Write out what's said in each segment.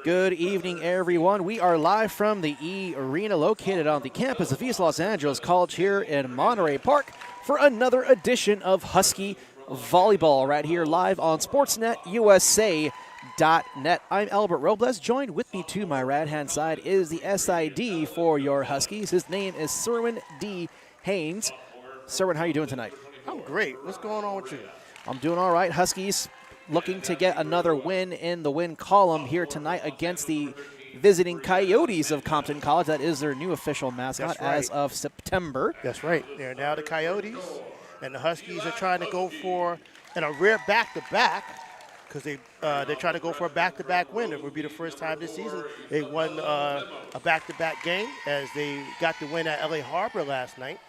Good evening, everyone. We are live from the E-rena located on the campus of East Los Angeles College here in Monterey Park for another edition of Husky Volleyball right here live on SportsNetUSA.net. I'm Albert Robles. Joined with me to my right-hand side is the SID for your Huskies. His name is Cerwin D. Haynes. Cerwin, how are you doing tonight? I'm great. What's going on with you? I'm doing all right. Huskies looking to get another win in the win column here tonight against the visiting Coyotes of Compton College. That is their new official mascot as of September. That's right. They're now the Coyotes, and the Huskies are trying to go for a rare back-to-back because they're trying to go for a back-to-back win. It would be the first time this season they won a back-to-back game as they got the win at LA Harbor last night.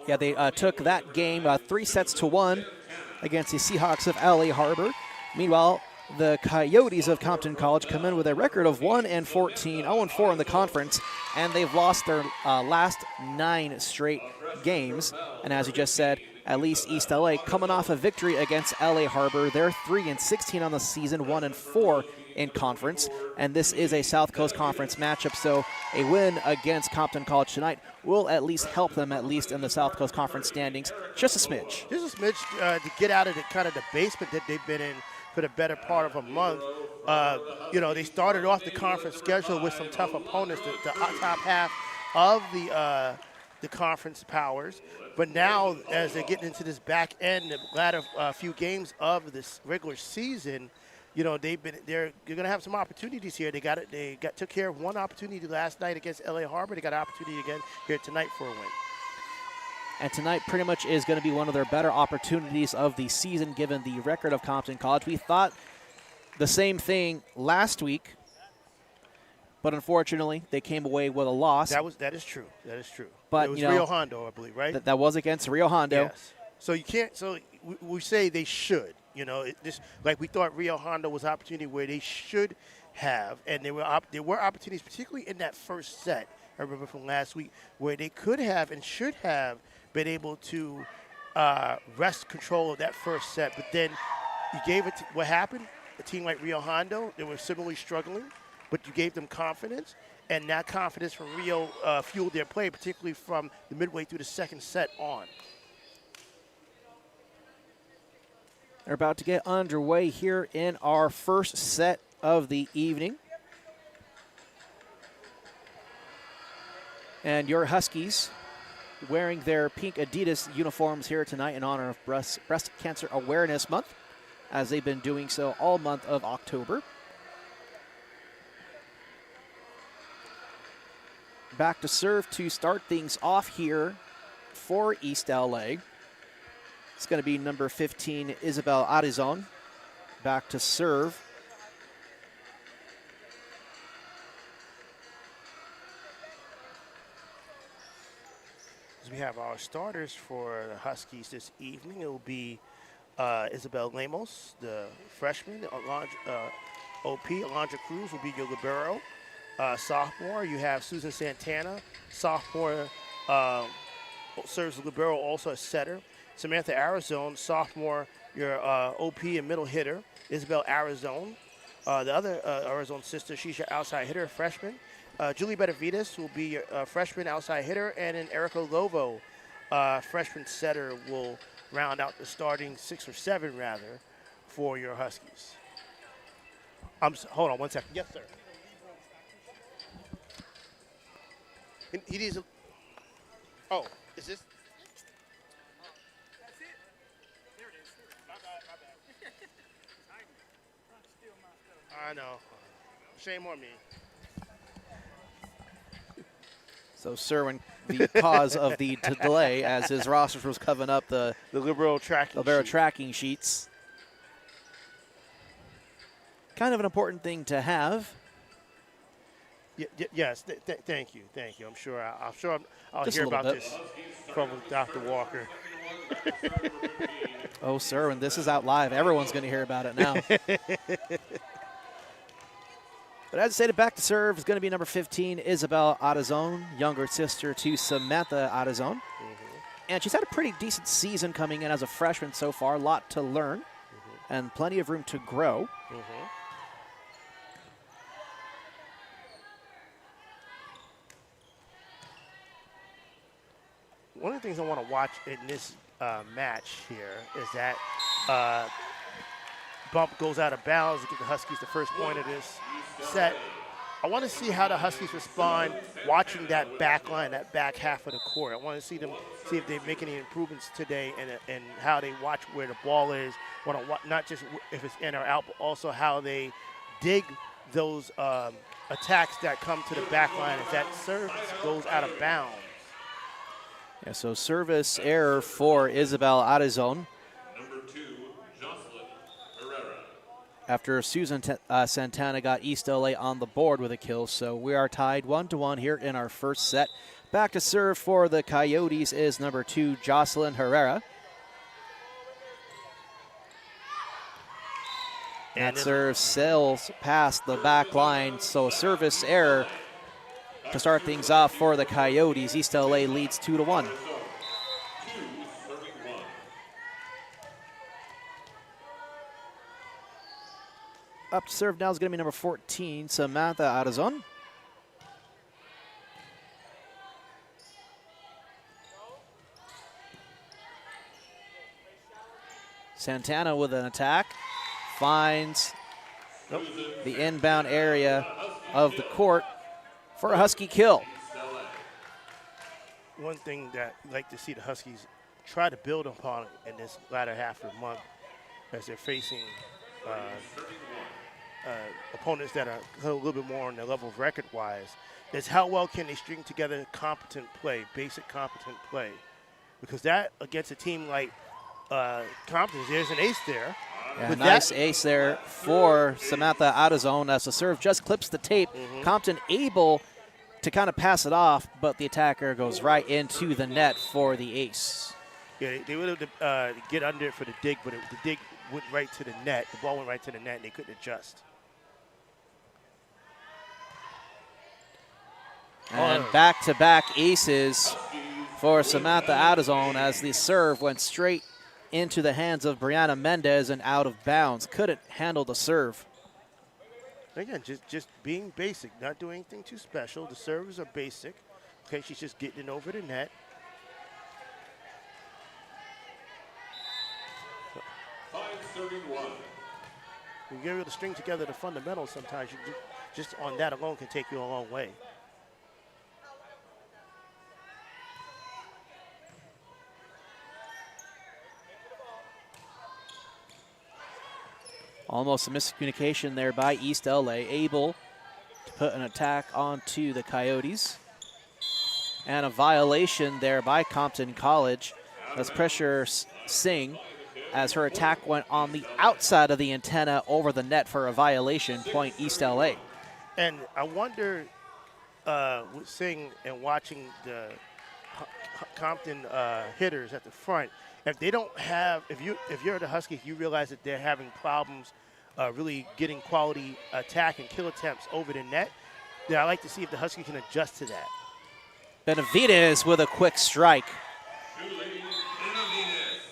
Yeah, they took that game 3-1 against the Seahawks of LA Harbor. Meanwhile, the Coyotes of Compton College come in with a record of 1-14, 0-4 in the conference, and they've lost their last 9 straight games. And as you just said, at least East LA coming off a victory against LA Harbor. They're 3-16 on the season, 1-4 in conference, and this is a South Coast Conference matchup, so a win against Compton College tonight will at least help them at least in the South Coast Conference standings just a smidge. Just a smidge to get out of the kind of the basement that they've been in for the better part of a month. They started off the conference schedule with some tough opponents, the top half of the conference powers. But now, as they're getting into this back end, the latter few games of this regular season, they're going to have some opportunities here. They took care of one opportunity last night against LA Harbor. They got an opportunity again here tonight for a win. And tonight pretty much is going to be one of their better opportunities of the season given the record of Compton College. We thought the same thing last week, but unfortunately they came away with a loss. That is true. That is true. But it was Rio Hondo, I believe, right? That was against Rio Hondo. Yes. So you can't. So we say they should. Like we thought Rio Hondo was an opportunity where they should have, and there were opportunities, particularly in that first set. I remember from last week where they could have and should have been able to wrest control of that first set, but then you gave it. What happened? A team like Rio Hondo, they were similarly struggling, but you gave them confidence, and that confidence from Rio fueled their play, particularly from the midway through the second set on. They're about to get underway here in our first set of the evening. And your Huskies wearing their pink Adidas uniforms here tonight in honor of Breast Cancer Awareness Month, as they've been doing so all month of October. Back to serve to start things off here for East LA. It's going to be number 15, Isabel Arizon, back to serve. As we have our starters for the Huskies this evening, it will be Isabel Lemos, the freshman, Alondra Cruz will be your libero. Sophomore, you have Susan Santana, sophomore, serves the libero, also a setter. Samantha Arizon, sophomore, your OP and middle hitter. Isabel Arizon, the other Arizon sister, she's your outside hitter, freshman. Julie Benavides will be your freshman outside hitter, and then Erica Lovo, freshman setter, will round out the starting 6 or 7 rather for your Huskies. Hold on 1 second. Yes, sir. He needs a. Oh, is this? I know. Shame on me. So Cerwin, the cause of the delay, as his roster was covering up the libero tracking sheets. Kind of an important thing to have. Yes, thank you. I'm sure I'll hear about this from Dr. Walker. Oh, Cerwin, this is out live. Everyone's going to hear about it now. But as I said, back to serve is going to be number 15, Isabel Arizon, younger sister to Samantha Arizon. And she's had a pretty decent season coming in as a freshman so far. A lot to learn and plenty of room to grow. one of the things I want to watch in this match here is that bump goes out of bounds to give the Huskies the first point of this set. I want to see how the Huskies respond watching that back line, that back half of the court. I want to see if they make any improvements today and how they watch where the ball is. Not just if it's in or out, but also how they dig those attacks that come to the back line as that service goes out of bounds. Yeah, so service error for Isabel Arizon. After Susan Santana got East LA on the board with a kill. So we are tied 1-1 here in our first set. Back to serve for the Coyotes is number 2, Jocelyn Herrera. And that serve sails past the back line, so service error to start things off for the Coyotes. East LA leads 2-1. Up to serve now is going to be number 14, Samantha Arizon. Santana with an attack, finds the inbound area of the court for a Husky kill. One thing that I'd like to see the Huskies try to build upon in this latter half of the month as they're facing opponents that are a little bit more on their level record-wise, is how well can they string together competent play, basic competent play. Because that, against a team like Compton, there's an ace there. Yeah, nice ace there for Samantha Arizon as the serve just clips the tape. Compton able to kind of pass it off, but the attacker goes right into the net for the ace. Yeah, they would have get under it for the dig, but the dig went right to the net. The ball went right to the net, and they couldn't adjust. And back-to-back aces for Samantha Arizon as the serve went straight into the hands of Brianna Mendez and out of bounds. Couldn't handle the serve. Again, just being basic, not doing anything too special. The serves are basic. Okay, she's just getting it over the net. 5:31. When you're able to string together the fundamentals, sometimes you just on that alone can take you a long way. Almost a miscommunication there by East LA, able to put an attack onto the Coyotes. And a violation there by Compton College as pressure Singh as her attack went on the outside of the antenna over the net for a violation, point East LA. And I wonder, with Singh and watching the Compton hitters at the front, if they don't have, if you're the Huskies, you realize that they're having problems really getting quality attack and kill attempts over the net, then I like to see if the Huskies can adjust to that. Benavides with a quick strike.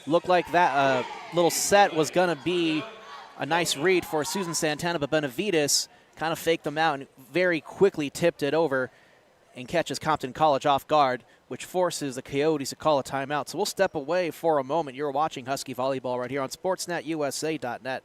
Looked like that little set was going to be a nice read for Susan Santana, but Benavides kind of faked them out and very quickly tipped it over and catches Compton College off guard, which forces the Coyotes to call a timeout. So we'll step away for a moment. You're watching Husky Volleyball right here on SportsNetUSA.net.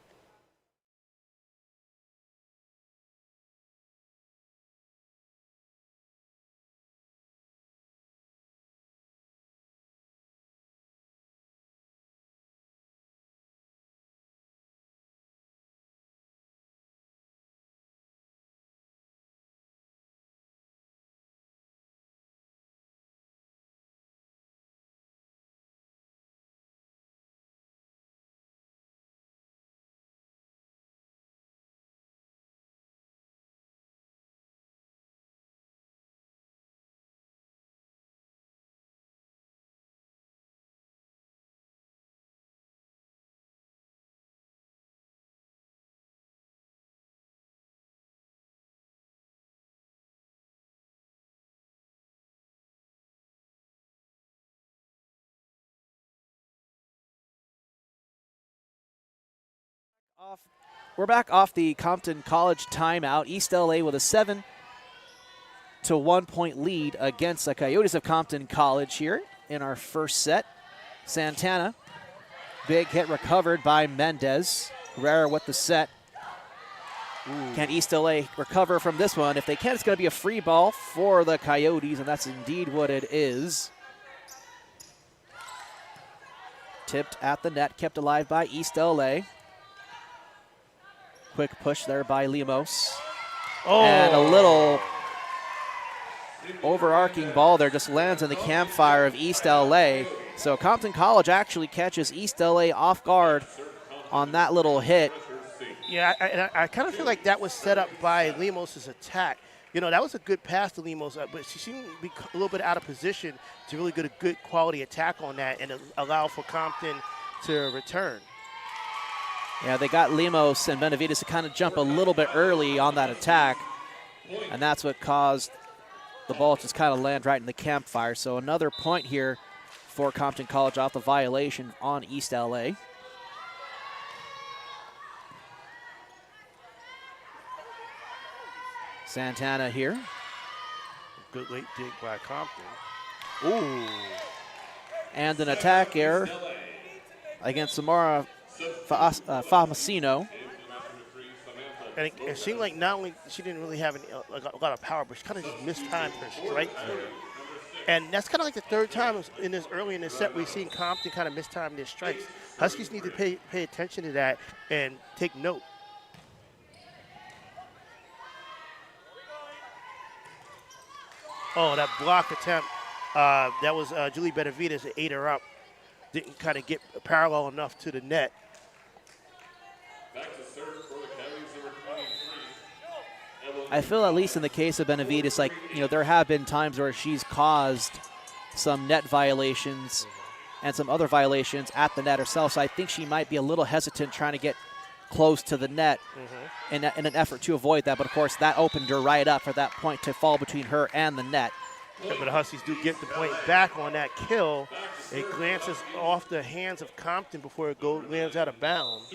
We're back off the Compton College timeout. East LA with a 7-1 point lead against the Coyotes of Compton College here in our first set. Santana, big hit recovered by Mendez. Herrera with the set. Ooh. Can East LA recover from this one? If they can, it's going to be a free ball for the Coyotes, and that's indeed what it is. Tipped at the net, kept alive by East LA. Quick push there by Lemos. Oh. And a little overarching ball there just lands in the campfire of East LA. So Compton College actually catches East LA off guard on that little hit. Yeah, I kind of feel like that was set up by Lemos' attack. You know, that was a good pass to Lemos, but she seemed to be a little bit out of position to really get a good quality attack on that and allow for Compton to return. Yeah, they got Lemos and Benavides to kind of jump a little bit early on that attack, and that's what caused the ball to just kind of land right in the campfire. So another point here for Compton College off the violation on East LA. Santana here. Good late dig by Compton. Ooh. And an attack error against Samara Famasino. And it seemed like not only she didn't really have a lot of power, but she kind of just mistimed her strike there. And that's kind of like the third time early in this set we've seen Compton kind of mistime their strikes. Huskies need to pay attention to that and take note. Oh, that block attempt, that was Julie Benavides that ate her up. Didn't kind of get parallel enough to the net. Back to serve for the Coyotes, number 23. I feel at least in the case of Benavides, like, you know, there have been times where she's caused some net violations and some other violations at the net herself. So I think she might be a little hesitant trying to get close to the net in an effort to avoid that. But, of course, that opened her right up for that point to fall between her and the net. Yeah, but the Huskies do get the point back on that kill. It glances off the hands of Compton before it lands out of bounds.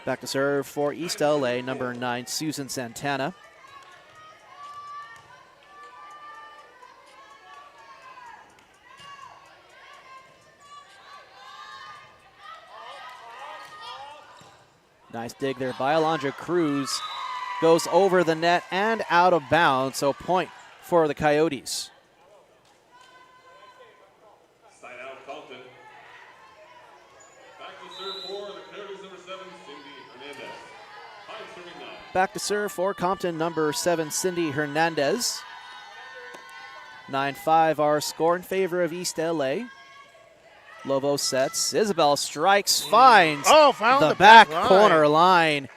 Back to serve for East LA, number 9, Susan Santana. Nice dig there by Alondra Cruz. Goes over the net and out of bounds, so point for the Coyotes. Side out Compton. Back to serve for the Coyotes, number 7, Cindy Hernandez. 5:39. Back to serve for Compton, number 7, Cindy Hernandez. 9-5 our score in favor of East LA. Lobo sets. Isabel strikes, finds the back corner line.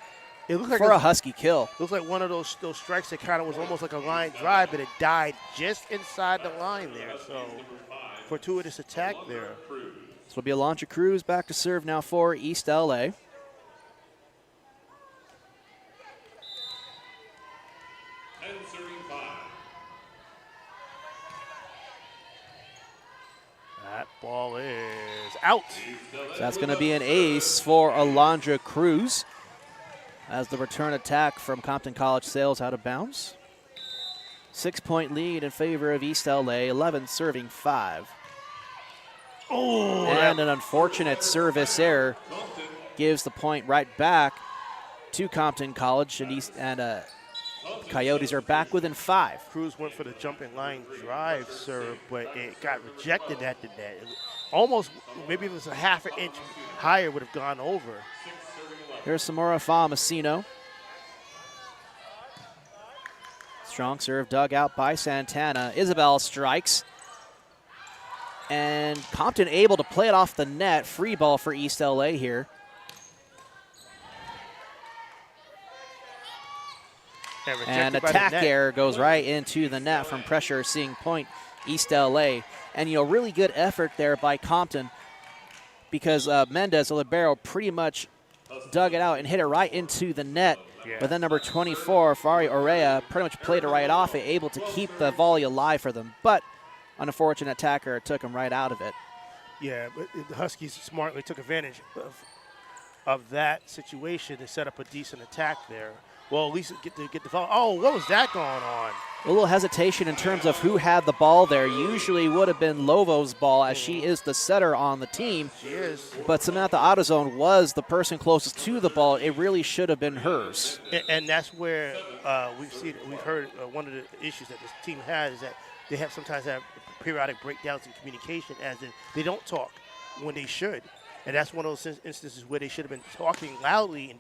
It looks like for a Husky kill. Looks like one of those strikes that kind of was almost like a line drive, but it died just inside the line there. So fortuitous attack there. This will be Alondra Cruz back to serve now for East LA. That ball is out. So that's going to be an ace for Alondra Cruz as the return attack from Compton College sails out of bounds. 6-point lead in favor of East LA, 11 serving 5. Oh, and an unfortunate service error gives the point right back to Compton College, and Coyotes are back within 5. Cruz went for the jumping line drive serve, but it got rejected at the net. Almost, maybe if it was a half an inch higher, would have gone over. Here's Samora Famasino. Strong serve dug out by Santana. Isabel strikes. And Compton able to play it off the net. Free ball for East LA here. And attack error goes right into the net from pressure, seeing point East LA. And, you know, really good effort there by Compton because Mendez, the libero, pretty much dug it out and hit it right into the net. Yeah. But then number 24, Fari Orea, pretty much played it right off it, able to keep the volley alive for them. But an unfortunate attacker took him right out of it. Yeah, but the Huskies smartly took advantage of that situation to set up a decent attack there. Well, at least get the foul. Oh, what was that going on? A little hesitation in terms of who had the ball there. Usually would have been Lovo's ball, as she is the setter on the team. She is. But Samantha Autozone was the person closest to the ball. It really should have been hers. And that's where we've heard one of the issues that this team has is that they sometimes have periodic breakdowns in communication, as in they don't talk when they should. And that's one of those instances where they should have been talking loudly and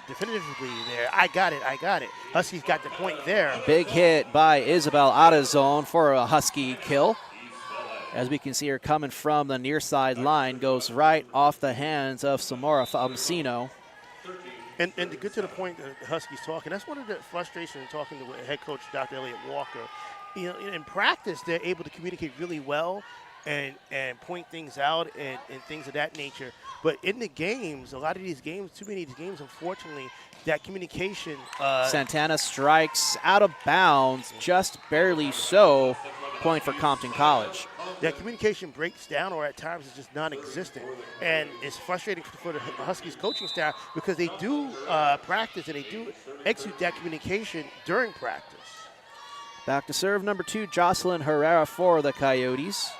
definitively there. I got it. Huskies got the point there. Big hit by Isabel Autozone for a Husky kill. As we can see her coming from the near side line, goes right off the hands of Samora Famsino. And to get to the point that the Huskies talking, that's one of the frustrations talking to head coach Dr. Elliott Walker. You know, in practice, they're able to communicate really well and point things out and things of that nature. But in the games, a lot of these games, too many of these games, unfortunately, that communication. Santana strikes out of bounds, just barely so. Point for Compton College. That communication breaks down, or at times is just non-existent, and it's frustrating for the Huskies coaching staff because they do practice and they do execute that communication during practice. Back to serve number 2, Jocelyn Herrera for the Coyotes.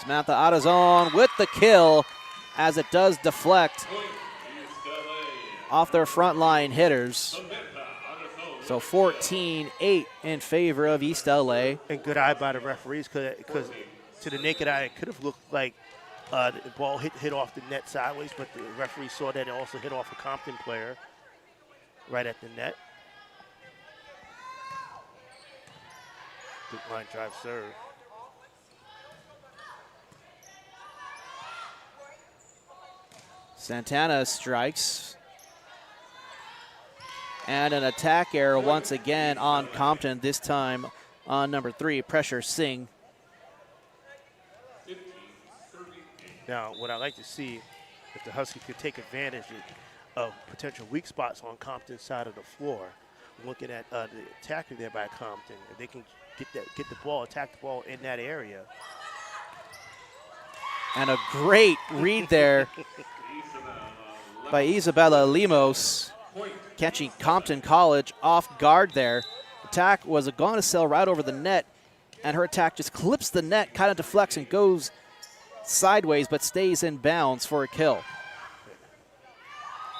Samantha Autozone with the kill, as it does deflect off their front line hitters. So 14-8 in favor of East LA. And good eye by the referees because to the naked eye, it could have looked like the ball hit off the net sideways, but the referee saw that it also hit off a Compton player right at the net. Good line drive serve. Santana strikes. And an attack error once again on Compton, this time on number 3, Pressure Singh. Now, what I'd like to see, if the Huskies could take advantage of potential weak spots on Compton's side of the floor, looking at the attacker there by Compton, if they can get the ball, attack the ball in that area. And a great read there by Isabella Limos, catching Compton College off guard there. Attack was going to sail right over the net, and her attack just clips the net, kind of deflects and goes sideways, but stays in bounds for a kill.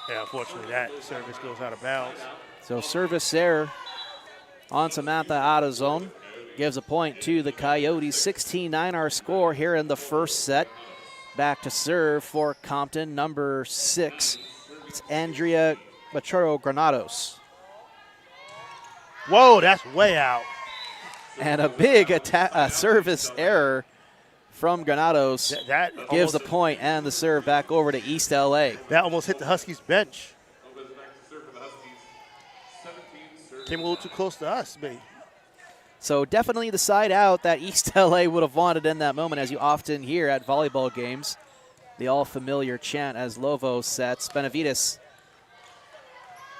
Yeah, unfortunately, that service goes out of bounds. So service error on Samantha Autozone gives a point to the Coyotes. 16-9 our score here in the first set. Back to serve for Compton, number 6. It's Andrea Machado Granados. Whoa, that's way out. And a big service error from Granados that gives the point and the serve back over to East LA. That almost hit the Huskies bench. Came a little too close to us, maybe. So definitely the side out that East LA would have wanted in that moment, as you often hear at volleyball games. The all-familiar chant as Lovo sets. Benavides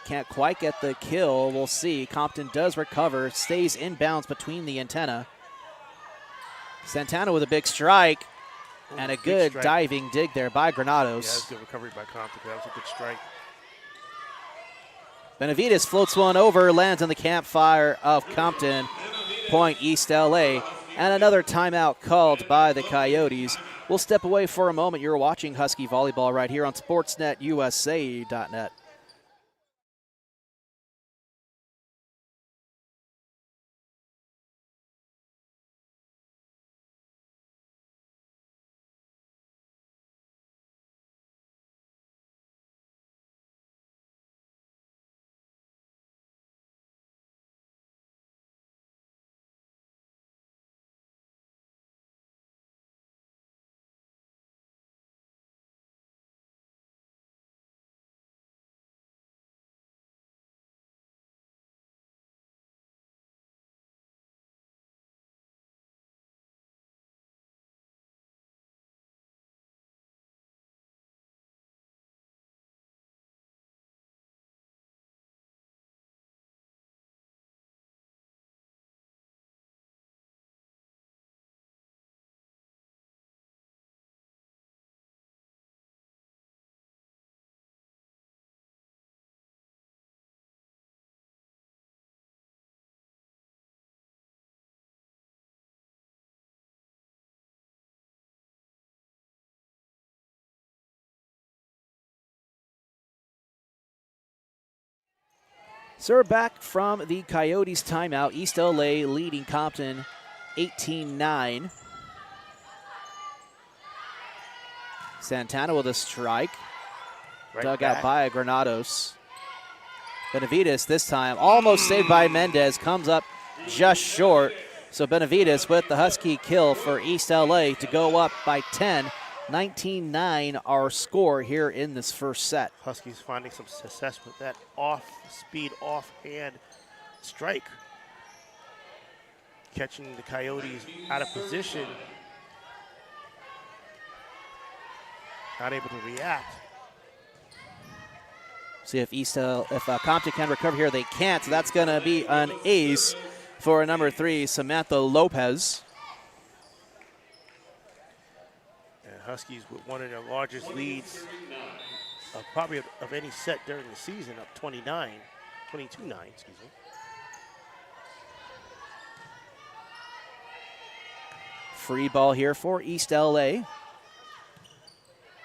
can't quite get the kill. We'll see. Compton does recover, stays in bounds between the antenna. Santana with a big strike, and a good diving dig there by Granados. Yeah, that was good recovery by Compton. That was a good strike. Benavides floats one over, lands on the campfire of Compton. Point East LA. And another timeout called by the Coyotes. We'll step away for a moment. You're watching Husky Volleyball right here on SportsNetUSA.net. Serve back from the Coyotes timeout. East LA leading Compton 18-9. Santana with a strike. Right Dug back. out by Granados. Benavides this time almost saved by Mendez. Comes up just short. So Benavides with the Husky kill for East LA to go up by 10. 19-9 our score here in this first set. Huskies finding some success with that off-speed, off-hand strike. Catching the Coyotes out of position. Not able to react. See if Compton can recover here. They can't. So that's going to be an ace for number 3, Samantha Lopez. And Huskies with one of their largest leads, probably of any set during the season, up 22-9, excuse me. Free ball here for East LA.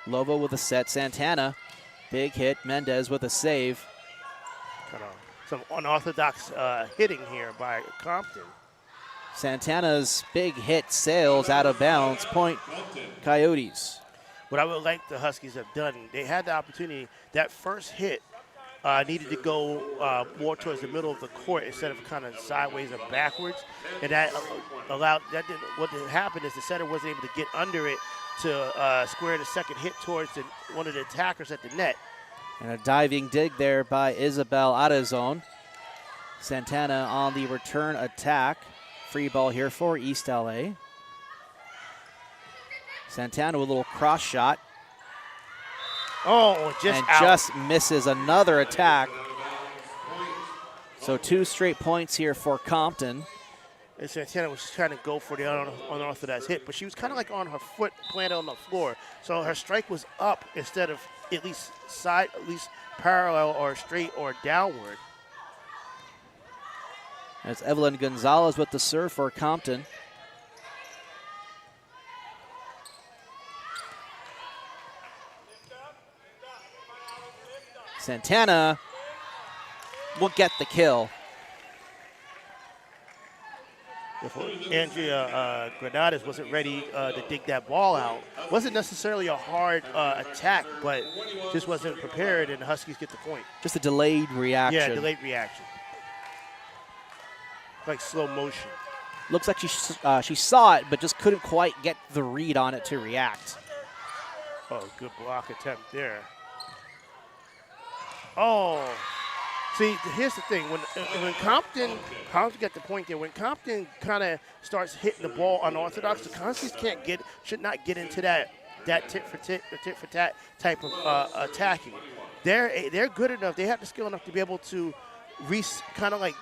Lovo with a set. Santana, big hit. Mendez with a save. Kind of some unorthodox hitting here by Compton. Santana's big hit sails out of bounds. Point Coyotes. What I would like the Huskies have done, they had the opportunity. That first hit needed to go more towards the middle of the court instead of kind of sideways or backwards. And that allowed, what happened is the setter wasn't able to get under it to square the second hit towards one of the attackers at the net. And a diving dig there by Isabel out of zone. Santana on the return attack. Free ball here for East LA. Santana with a little cross shot. Oh, just misses another attack. So 2 straight points here for Compton. And Santana was trying to go for the unorthodox hit, but she was kind of like on her foot planted on the floor. So her strike was up instead of at least parallel or straight or downward. That's Evelyn Gonzalez with the serve for Compton. Santana will get the kill. Andrea Granados wasn't ready to dig that ball out. Wasn't necessarily a hard attack, but just wasn't prepared, and the Huskies get the point. Just a delayed reaction. Yeah, delayed reaction. Like slow motion. Looks like she saw it, but just couldn't quite get the read on it to react. Oh, good block attempt there. Oh. See, here's the thing. When Compton got the point there, when Compton kind of starts hitting the ball unorthodox, the Huskies should not get into that tit for tat type of attacking. They're good enough. They have the skill enough to be able to respond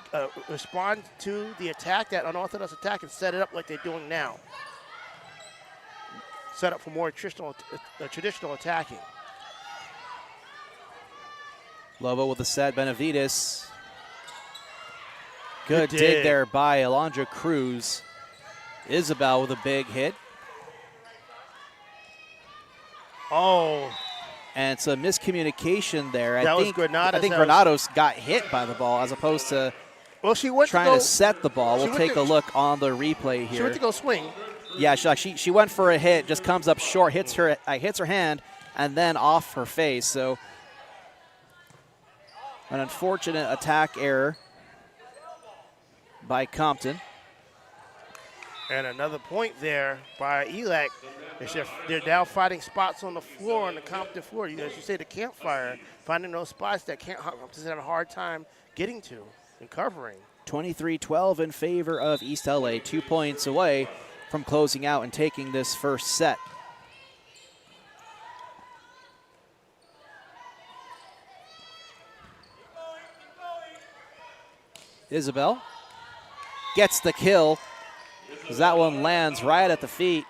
to the attack, that unorthodox attack, and set it up like they're doing now. Set up for more traditional attacking. Lobo with the set. Benavides. Good dig there by Alondra Cruz. Isabel with a big hit. Oh. And some miscommunication there. That was Granados. I think Granados got hit by the ball as opposed to trying to set the ball. We'll take a look on the replay here. She went to go swing. Yeah, she went for a hit, just comes up short, hits her hand, and then off her face. So an unfortunate attack error by Compton. And another point there by ELAC. They're now finding spots on the floor, on the Compton floor. As you say, the campfire, finding those spots that Compton's had a hard time getting to and covering. 23-12 in favor of East LA, 2 points away from closing out and taking this first set. Isabel gets the kill. That one lands right at the feet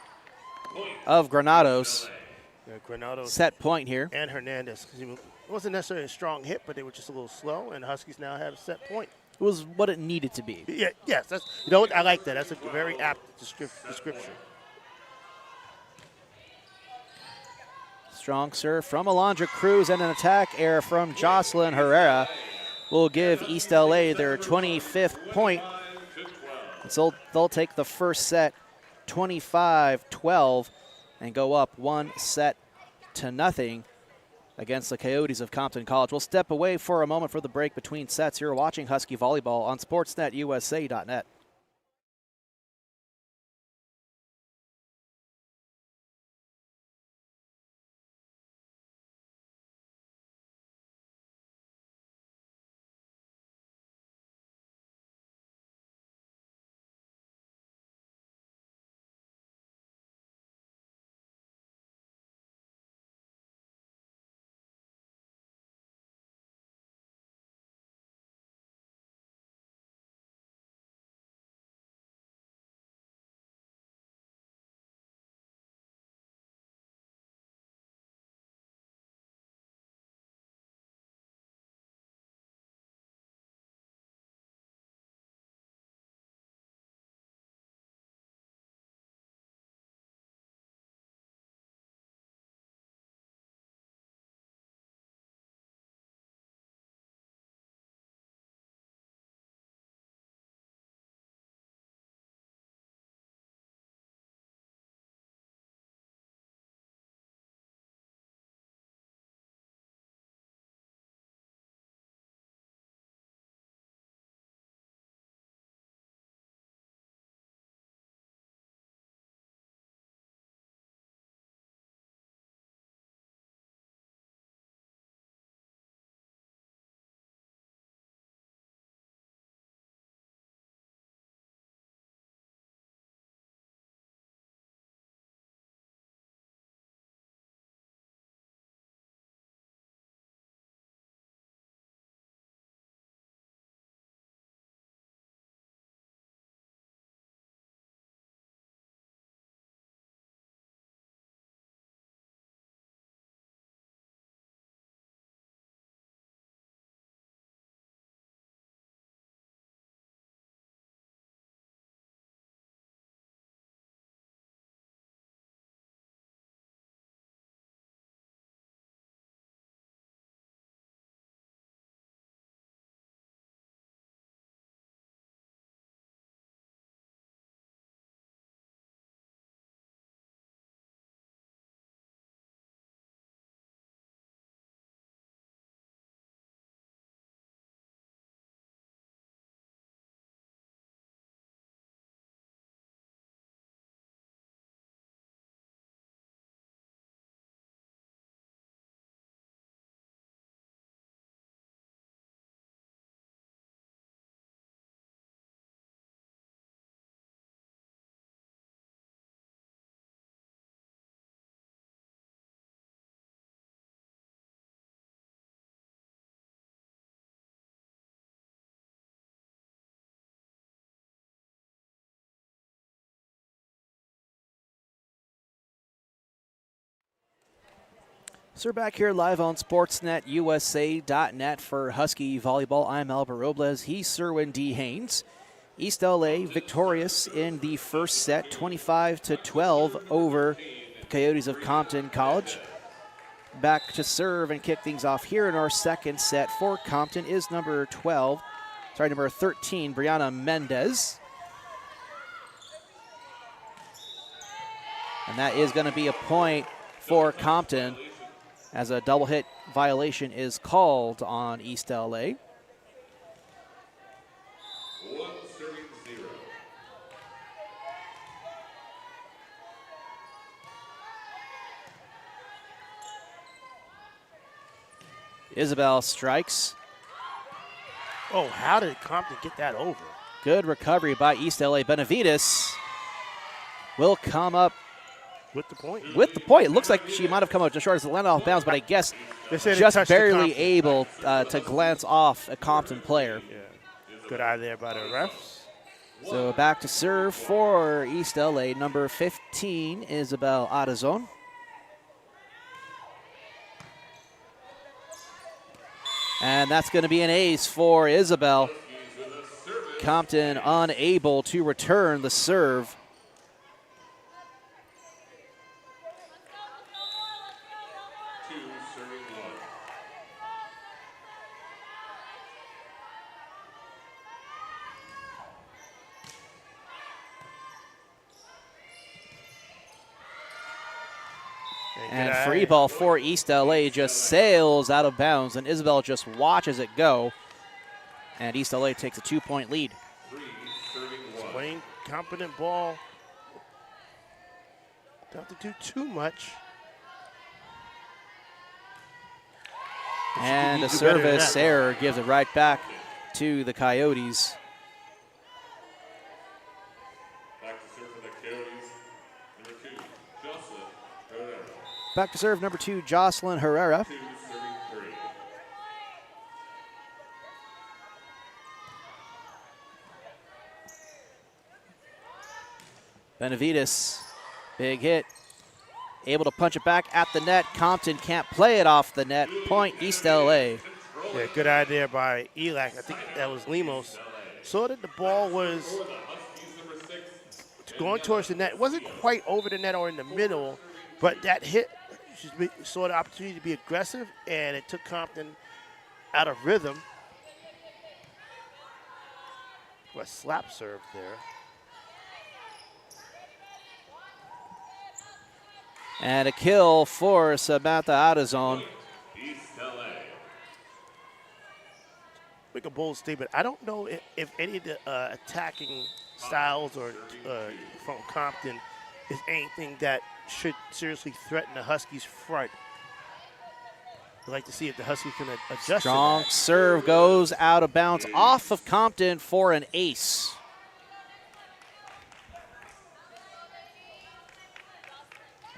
of Granados. Yeah, Granados set point here. And Hernandez. It wasn't necessarily a strong hit, but they were just a little slow, and Huskies now have a set point. It was what it needed to be. Yeah, yes, you know what? I like that. That's a very apt description. Strong serve from Alondra Cruz and an attack error from Jocelyn Herrera. will give East LA their 25th point. So they'll take the first set 25-12 and go up 1-0 against the Coyotes of Compton College. We'll step away for a moment for the break between sets. You're watching Husky Volleyball on SportsNetUSA.net. So we're back here live on SportsNetUSA.net for Husky Volleyball. I'm Albert Robles. He's Cerwin D. Haynes. East LA victorious in the first set, 25-12 over the Coyotes of Compton College. Back to serve and kick things off here in our second set for Compton is number 13, Brianna Mendez. And that is going to be a point for Compton, as a double hit violation is called on East LA. Isabel strikes. Oh, how did Compton get that over? Good recovery by East LA. Benavides will come up with the point. It looks like she might have come up just short as the land off bounds, but I guess just barely able to glance off a Compton player. Yeah. Good eye there by the refs. So back to serve for East LA, number 15, Isabel Adazon. And that's going to be an ace for Isabel. Compton unable to return the serve. free ball for East LA just sails out of bounds, and Isabel just watches it go. And East LA takes a 2-point lead. Playing competent ball. Don't have to do too much. And a service error gives it right back to the Coyotes. Back to serve number 2, Jocelyn Herrera. Benavides, big hit. Able to punch it back at the net. Compton can't play it off the net. Point East LA. Yeah, good idea by ELAC. I think that was Lemos. Saw that the ball was going towards the net. It wasn't quite over the net or in the middle, but that hit saw the opportunity to be aggressive, and it took Compton out of rhythm. A slap serve there. And a kill for Samantha Adazon. Make a bold statement. I don't know if any of the attacking styles or from Compton is anything that should seriously threaten the Huskies' front. I'd like to see if the Huskies can adjust. Strong serve goes out of bounds off of Compton for an ace.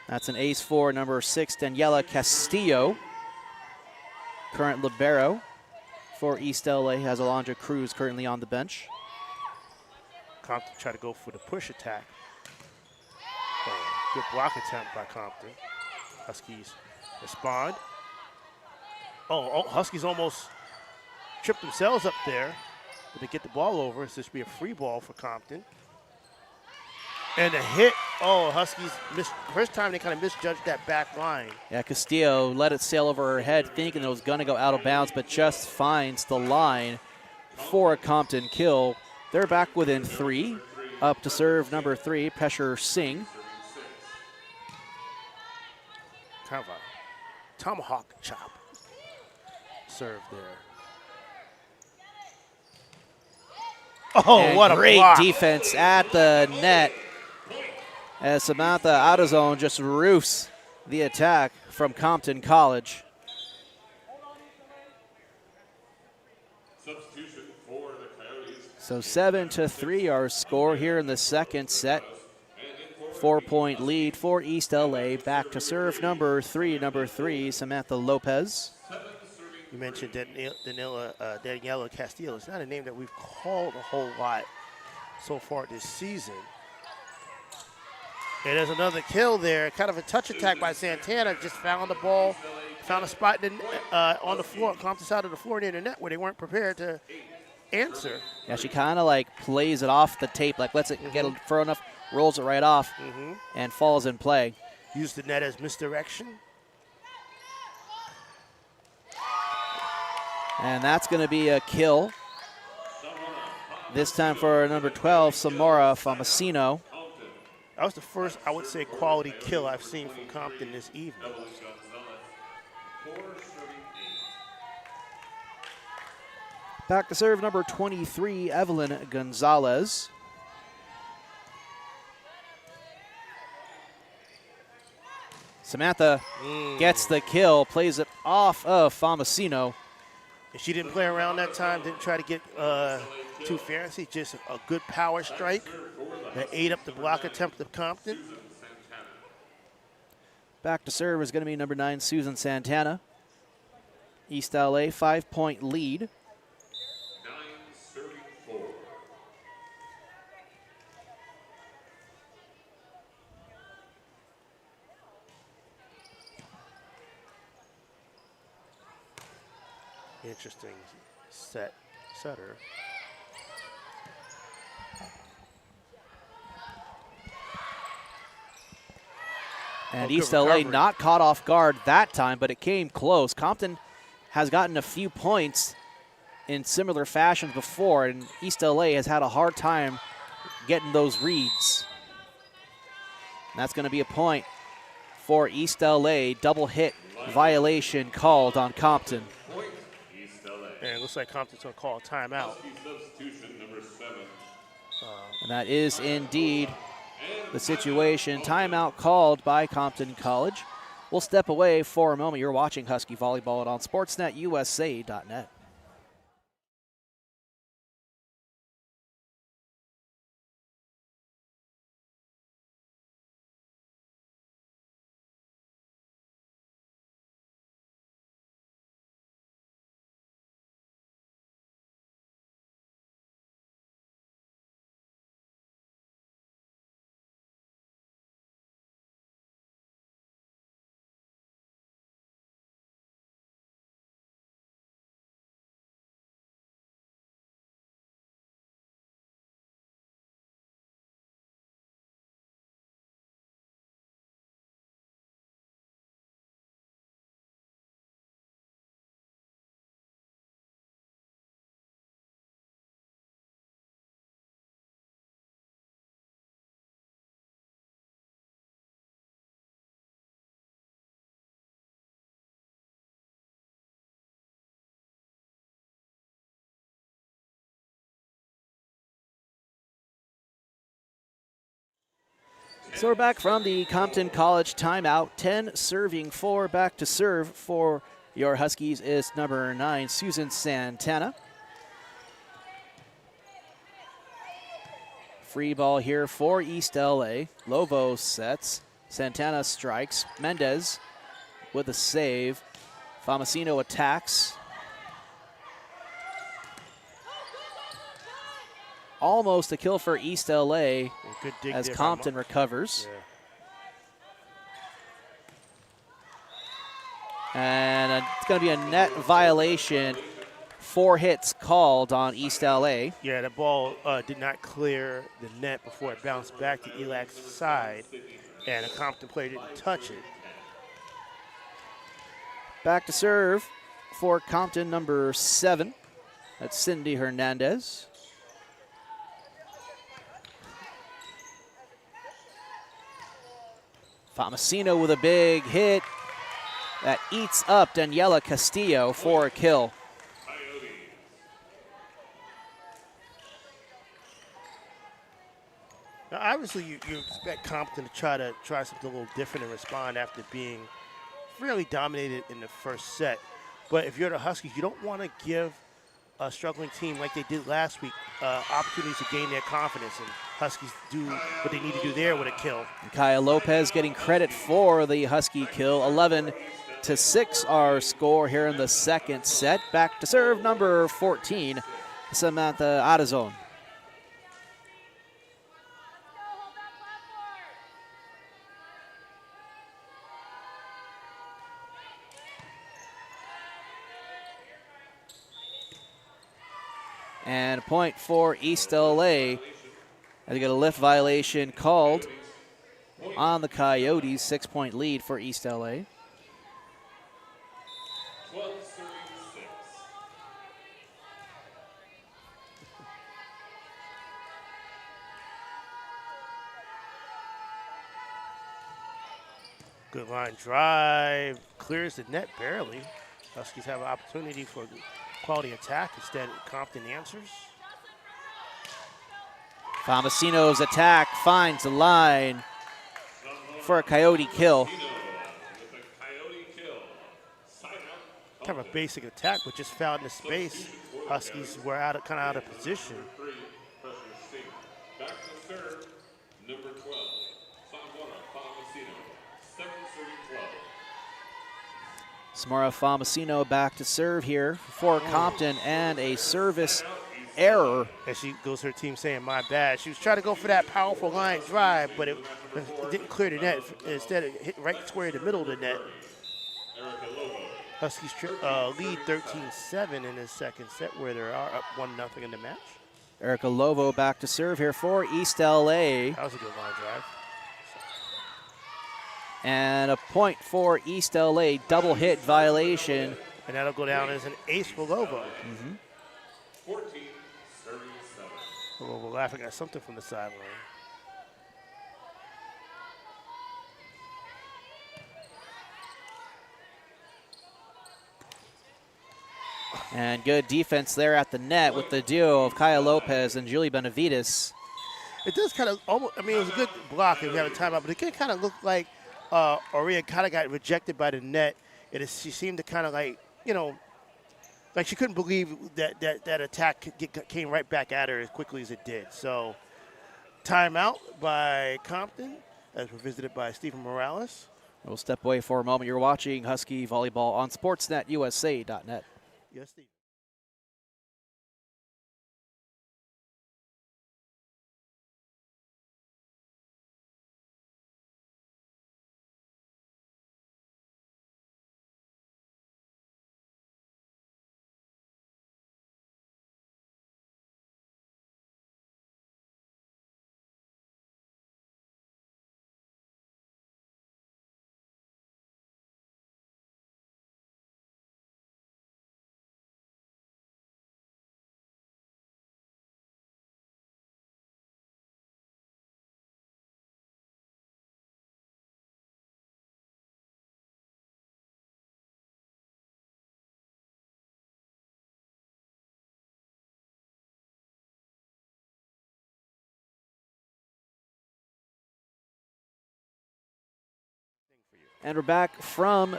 That's an ace for number 6, Daniela Castillo. Current libero for East LA has Alondra Cruz currently on the bench. Compton try to go for the push attack. Good block attempt by Compton. Huskies respond. Oh, Huskies almost tripped themselves up there, but they get the ball over. So this will be a free ball for Compton. And a hit. Oh, Huskies missed. First time they kind of misjudged that back line. Yeah, Castillo let it sail over her head, thinking it was going to go out of bounds, but just finds the line for a Compton kill. They're back within 3. Up to serve number 3, Pesher Singh. Kind of a tomahawk chop serve there. Oh, and what a great block. Defense at the net as Samantha Adazon just roofs the attack from Compton College. Substitution for the Coyotes. So 7-3 our score here in the second set. 4-point lead for East LA. Back to serve number 3, Samantha Lopez. You mentioned Daniela Castillo. It's not a name that we've called a whole lot so far this season. And there's another kill there. Kind of a touch attack by Santana. Just found the ball, found a spot on the floor, Compton side of the floor near the net where they weren't prepared to answer. Yeah, she kind of like plays it off the tape, like lets it get far enough, rolls it right off, and falls in play. Use the net as misdirection. And that's going to be a kill. This time for number 12, Samora Famasino. That was the first, I would say, quality kill I've seen from Compton this evening. Back to serve number 23, Evelyn Gonzalez. Samantha gets the kill, plays it off of Famasino. And she didn't play around that time, didn't try to get too fancy, just a good power strike that ate up the block attempt of Compton. Back to serve is going to be number 9, Susan Santana. East LA, 5-point lead. Interesting setter. And East LA not caught off guard that time, but it came close. Compton has gotten a few points in similar fashion before, and East LA has had a hard time getting those reads. And that's going to be a point for East LA. Double hit violation called on Compton. East LA. And it looks like Compton's going to call a timeout. Husky substitution number 7. And that is indeed the situation. Timeout called by Compton College. We'll step away for a moment. You're watching Husky Volleyball on SportsNetUSA.net. So we're back from the Compton College timeout. 10 serving 4. Back to serve for your Huskies is number 9, Susan Santana. Free ball here for East LA. Lovo sets. Santana strikes. Mendez with a save. Famasino attacks. Almost a kill for East LA Good dig as there by Compton recovers. Yeah. And it's going to be a net violation. 4 hits called on East LA. Yeah, the ball did not clear the net before it bounced back to ELAC's side, and a Compton player didn't touch it. Back to serve for Compton, number 7. That's Cindy Hernandez. Famasino with a big hit that eats up Daniela Castillo for a kill. Now, obviously, you expect Compton to try something a little different and respond after being really dominated in the first set. But if you're the Huskies, you don't want to give a struggling team like they did last week opportunities to gain their confidence, and Huskies do what they need to do there with a kill. Kaya Lopez getting credit for the Husky kill. 11-6 our score here in the second set. Back to serve number 14, Samantha Adazon. And a point for East LA. They get a lift violation called on the Coyotes. 6-point lead for East LA. 12-36. Good line drive, clears the net barely. Huskies have an opportunity for quality attack. Instead, Compton answers. Famasino's attack finds the line for a Coyote kill. Kind of a basic attack, but just found the space. Huskies were kind of out of position. Back to serve, number 12, Samora Famasino, 7-12. Samara Famasino back to serve here for Compton, and a service error. And she goes to her team saying, my bad. She was trying to go for that powerful line drive, but it didn't clear the net. Instead, it hit right square in the middle of the net. Huskies lead 13-7 in the second set, where they are up 1-0 in the match. Erica Lovo back to serve here for East LA. That was a good line drive. And a point for East LA, double hit violation. And that'll go down as an ace for Lovo. 14-37. Lovo laughing at something from the sideline. And good defense there at the net with the duo of Kaya Lopez and Julie Benavides. It does kind of almost, I mean, it was a good block if we have a timeout, but it kind of looked like Aurea kind of got rejected by the net. She seemed to kind of like, you know, like she couldn't believe that attack came right back at her as quickly as it did. So, timeout by Compton, as we're visited by Stephen Morales. We'll step away for a moment. You're watching Husky Volleyball on SportsNetUSA.net. Yes, Steve. And we're back from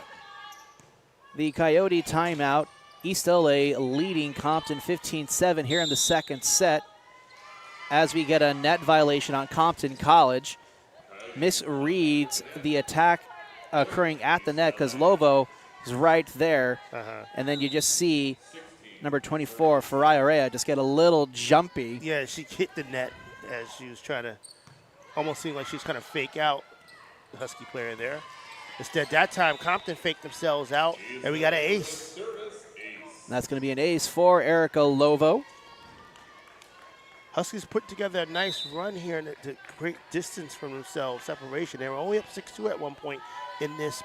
the Coyote timeout. East LA leading Compton 15-7 here in the second set as we get a net violation on Compton College. Misreads the attack occurring at the net because Lovo is right there. And then you just see number 24, Farai Aurea, just get a little jumpy. Yeah, she hit the net as she was trying to, almost seemed like she was kind of fake out the Husky player there. Instead, that time, Compton faked themselves out, and we got an ace. And that's going to be an ace for Erica Lovo. Huskies put together a nice run here to create distance from themselves, separation. They were only up 6-2 at one point in this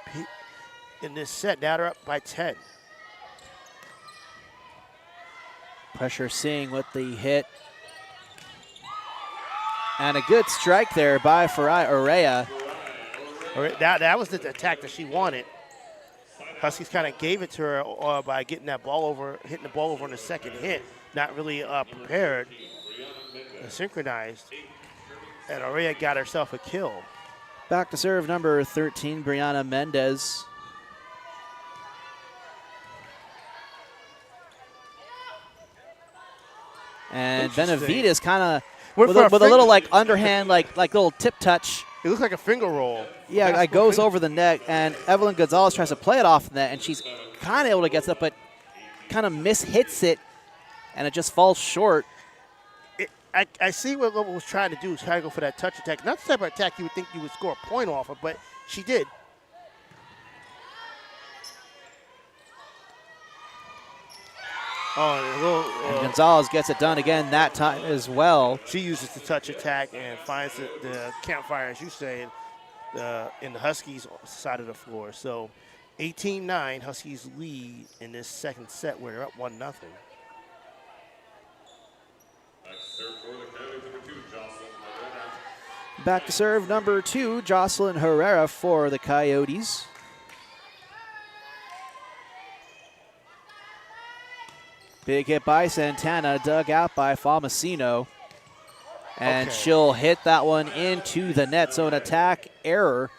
set. Now they're up by 10. Pressure Singh with the hit. And a good strike there by Farai Aurea. That was the attack that she wanted. Huskies kind of gave it to her by getting that ball over, hitting the ball over on the second hit. Not really prepared, synchronized. And Aurea got herself a kill. Back to serve number 13, Brianna Mendez. And Benavides kind of with a little like underhand, like little tip touch. It looks like a finger roll. Yeah, it goes over the net, and Evelyn Gonzalez tries to play it off the net, and she's kind of able to get it, but kind of mishits it, and it just falls short. I see what Lobo was trying to do, trying to go for that touch attack. Not the type of attack you would think you would score a point off of, but she did. And Gonzalez gets it done again that time as well. She uses the touch attack and finds the campfire, as you say, in the Huskies' side of the floor. So 18-9, Huskies lead in this second set where they're up 1-0. Back to serve number 2, Jocelyn Herrera for the Coyotes. Big hit by Santana, dug out by Falmasino. And she'll hit that one into the net. So an attack error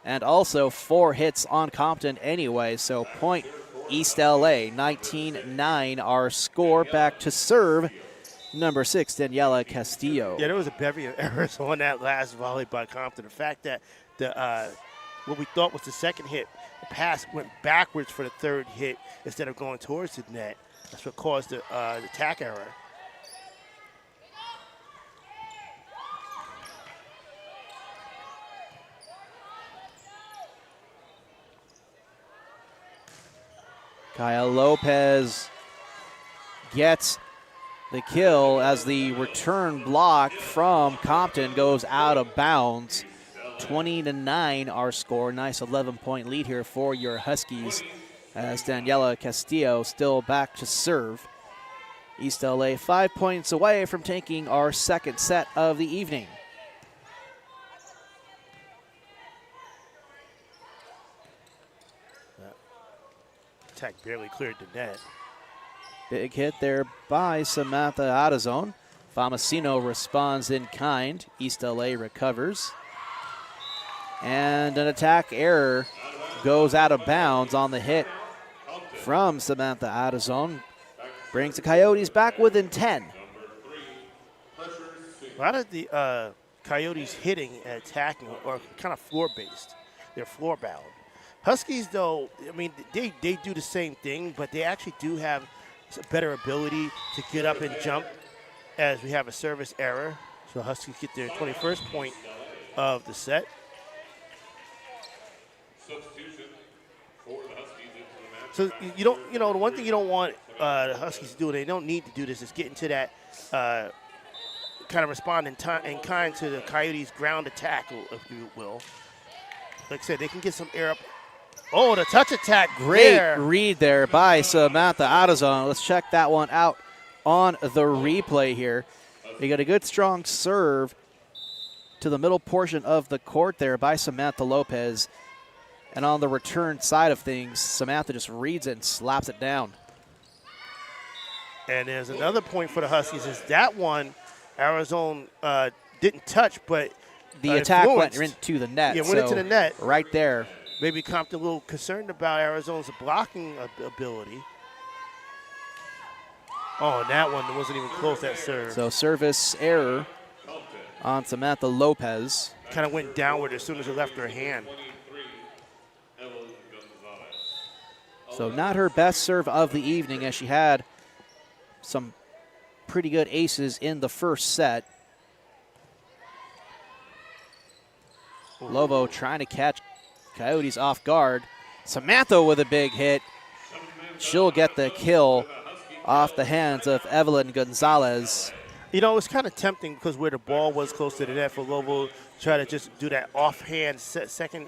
and also 4 hits on Compton anyway. So point East LA, 19-9 our score. Back to serve number 6, Daniela Castillo. Yeah, there was a bevy of errors on that last volley by Compton. The fact that what we thought was the second hit, the pass went backwards for the third hit instead of going towards the net. That's what caused the attack error. Kaya Lopez gets the kill as the return block from Compton goes out of bounds. 20-9 our score. Nice 11-point lead here for your Huskies as Daniela Castillo still back to serve. East LA 5 points away from taking our second set of the evening. Attack barely cleared the net. Big hit there by Samantha Addazone. Famasino responds in kind. East LA recovers. And an attack error goes out of bounds on the hit from Samantha Addazone. Brings the Coyotes back within 10. A lot of the Coyotes hitting and attacking are kind of floor-based. They're floor-bound. Huskies, though, I mean, they do the same thing, but they actually do have a better ability to get up and jump as we have a service error. So Huskies get their 21st point of the set. Substitution for the Huskies into the match. So you don't, you know, the one thing you don't want the Huskies to do, they don't need to do this, is get into that kind of respond in kind to the Coyotes' ground attack, if you will. Like I said, they can get some air up. Oh, the touch attack. Great there. read there by Samantha Addazone. Let's check that one out on the replay here. You got a good strong serve to the middle portion of the court there by Samantha Lopez. And on the return side of things, Samantha just reads it and slaps it down. And there's another point for the Huskies is that one, Arizona didn't touch, but the attack went into the net. Yeah, went into the net. Right there. Maybe Compton a little concerned about Arizona's blocking ability. Oh, and that one wasn't even close, that serve. So service error on Samantha Lopez. Kind of went downward as soon as it left her hand. So not her best serve of the evening, as she had some pretty good aces in the first set. Lobo trying to catch Coyotes off guard. Samantha with a big hit. She'll get the kill off the hands of Evelyn Gonzalez. You know, it's kind of tempting because where the ball was close to the net for Lobo to try to just do that offhand second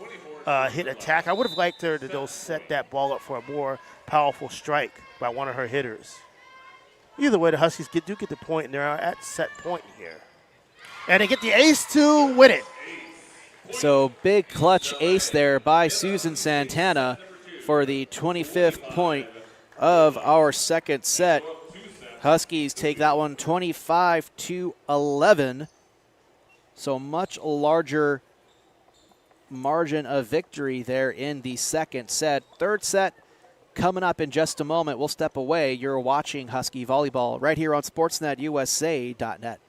hit attack. I would have liked her to set that ball up for a more powerful strike by one of her hitters. Either way, the Huskies do get the point, and they're at set point here. And they get the ace to win it. So big clutch ace there by Susan Santana for the 25th point of our second set. Huskies take that one 25-11. So much larger margin of victory there in the second set. Third set coming up in just a moment. We'll step away. You're watching Husky Volleyball right here on SportsNetUSA.net.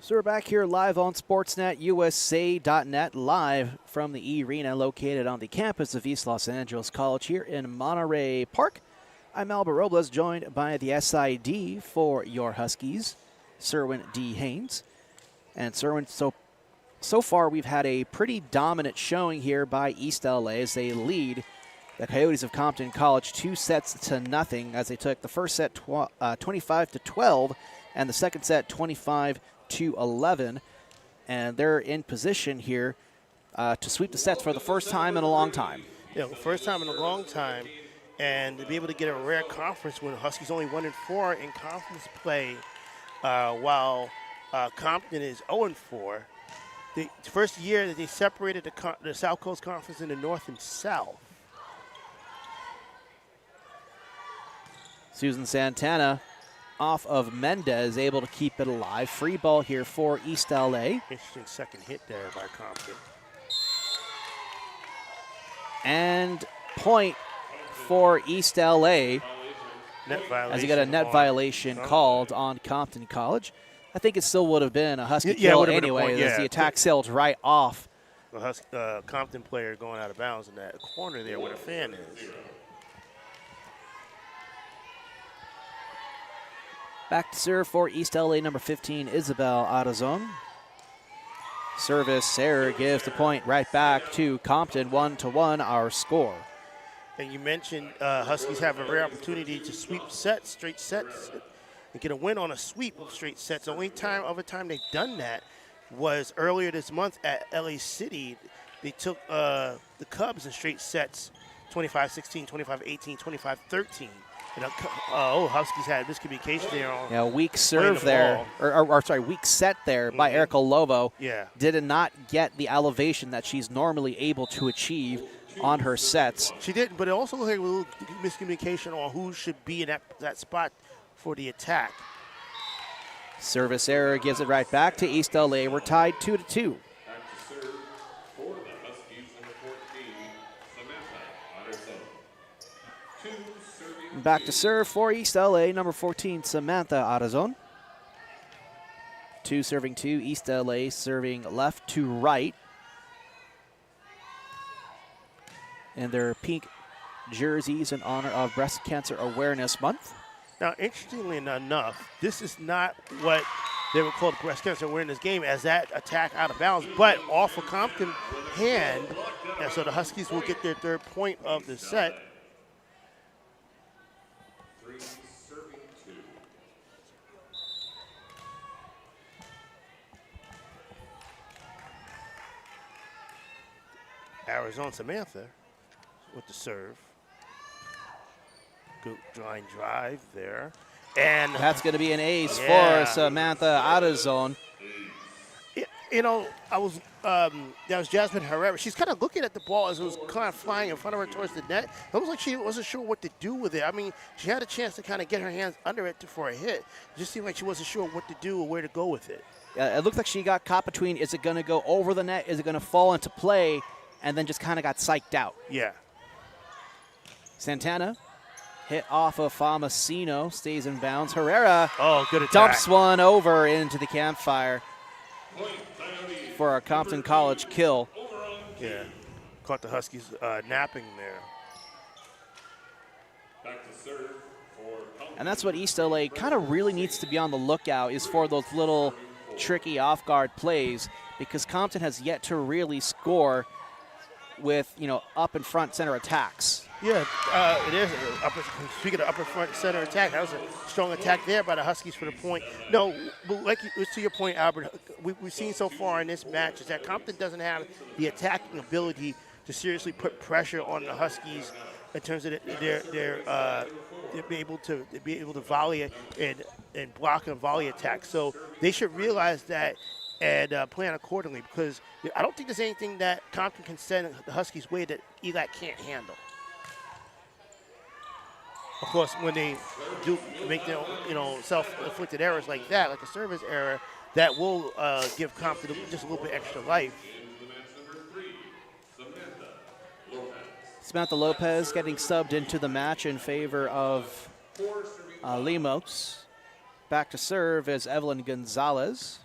So we're back here live on SportsNetUSA.net, live from the E-rena located on the campus of East Los Angeles College here in Monterey Park. I'm Albert Robles, joined by the SID for your Huskies, Cerwin D. Haynes. And Cerwin, so far we've had a pretty dominant showing here by East LA as they lead the Coyotes of Compton College 2-0 as they took the first set 25-12 and the second set 25-11. And they're in position here to sweep the sets for the first time in a long time. Yeah, the first time in a long time. And to be able to get a rare conference win, Huskies only 1-4 in conference play, while Compton is 0-4. The first year that they separated the South Coast Conference into North and South. Susan Santana off of Mendez, able to keep it alive. Free ball here for East LA. Interesting second hit there by Compton. And point for East LA. Net violation. As he got a net violation called on Compton College. I think it still would have been a Husky Yeah, kill been anyway, a as the attack sailed right off. The Compton player going out of bounds in that corner there where the fan is. Back to serve for East LA, number 15, Isabel Adazon. Service error gives the point right back to Compton, 1-1 our score. And you mentioned Huskies have a rare opportunity to sweep sets, straight sets, and get a win on a sweep of straight sets. The only other time they've done that was earlier this month at LA City. They took the Cubs in straight sets, 25-16, 25-18, 25-13. And Huskies had miscommunication there. Weak serve there, or weak set there by Erica Lovo. Yeah. Did not get the elevation that she's normally able to achieve on her sets. She didn't, but it also looked like a little miscommunication on who should be in that spot for the attack. Service error gives it right back to East LA. We're tied 2-2. Back to serve for the Huskies, number 14, Samantha Adazon. Back to serve for East LA, number 14, Samantha Adazon. 2 serving 2, East LA serving left to right. And their pink jerseys in honor of Breast Cancer Awareness Month. Now, interestingly enough, this is not what they would call the Breast Cancer Awareness game, as that attack out of bounds, but off of Compton hand, and so the Huskies will get their third point of the set. 3 serving 2. Arizona Samantha with the serve. Good line drive there. And that's going to be an ace for Samantha Adazon. I was that was Jasmine Herrera. She's kind of looking at the ball as it was kind of flying in front of her towards the net. It was like she wasn't sure what to do with it. I mean, she had a chance to kind of get her hands under it for a hit. It just seemed like she wasn't sure what to do or where to go with it. It looked like she got caught between, is it going to go over the net, is it going to fall into play, and then just kind of got psyched out. Yeah. Santana hit off of Famasino, stays in bounds. Herrera good attack. Dumps one over into the campfire for a Compton College kill. Yeah, caught the Huskies napping there. Back to serve for Compton. And that's what East LA kind of really needs to be on the lookout, is for those little tricky off-guard plays, because Compton has yet to really score with, up and front center attacks. Yeah, it is. Speaking of upper front center attack, that was a strong attack there by the Huskies for the point. No, but to your point, Albert, we've seen so far in this match is that Compton doesn't have the attacking ability to seriously put pressure on the Huskies in terms of their be able to volley and block and volley attack. So they should realize that and plan accordingly, because I don't think there's anything that Compton can send the Huskies' way that ELAC can't handle. Of course, when they do make their self-inflicted errors like that, like a service error, that will give Compton just a little bit extra life. Samantha Lopez getting subbed into the match in favor of Limos. Back to serve is Evelyn Gonzalez.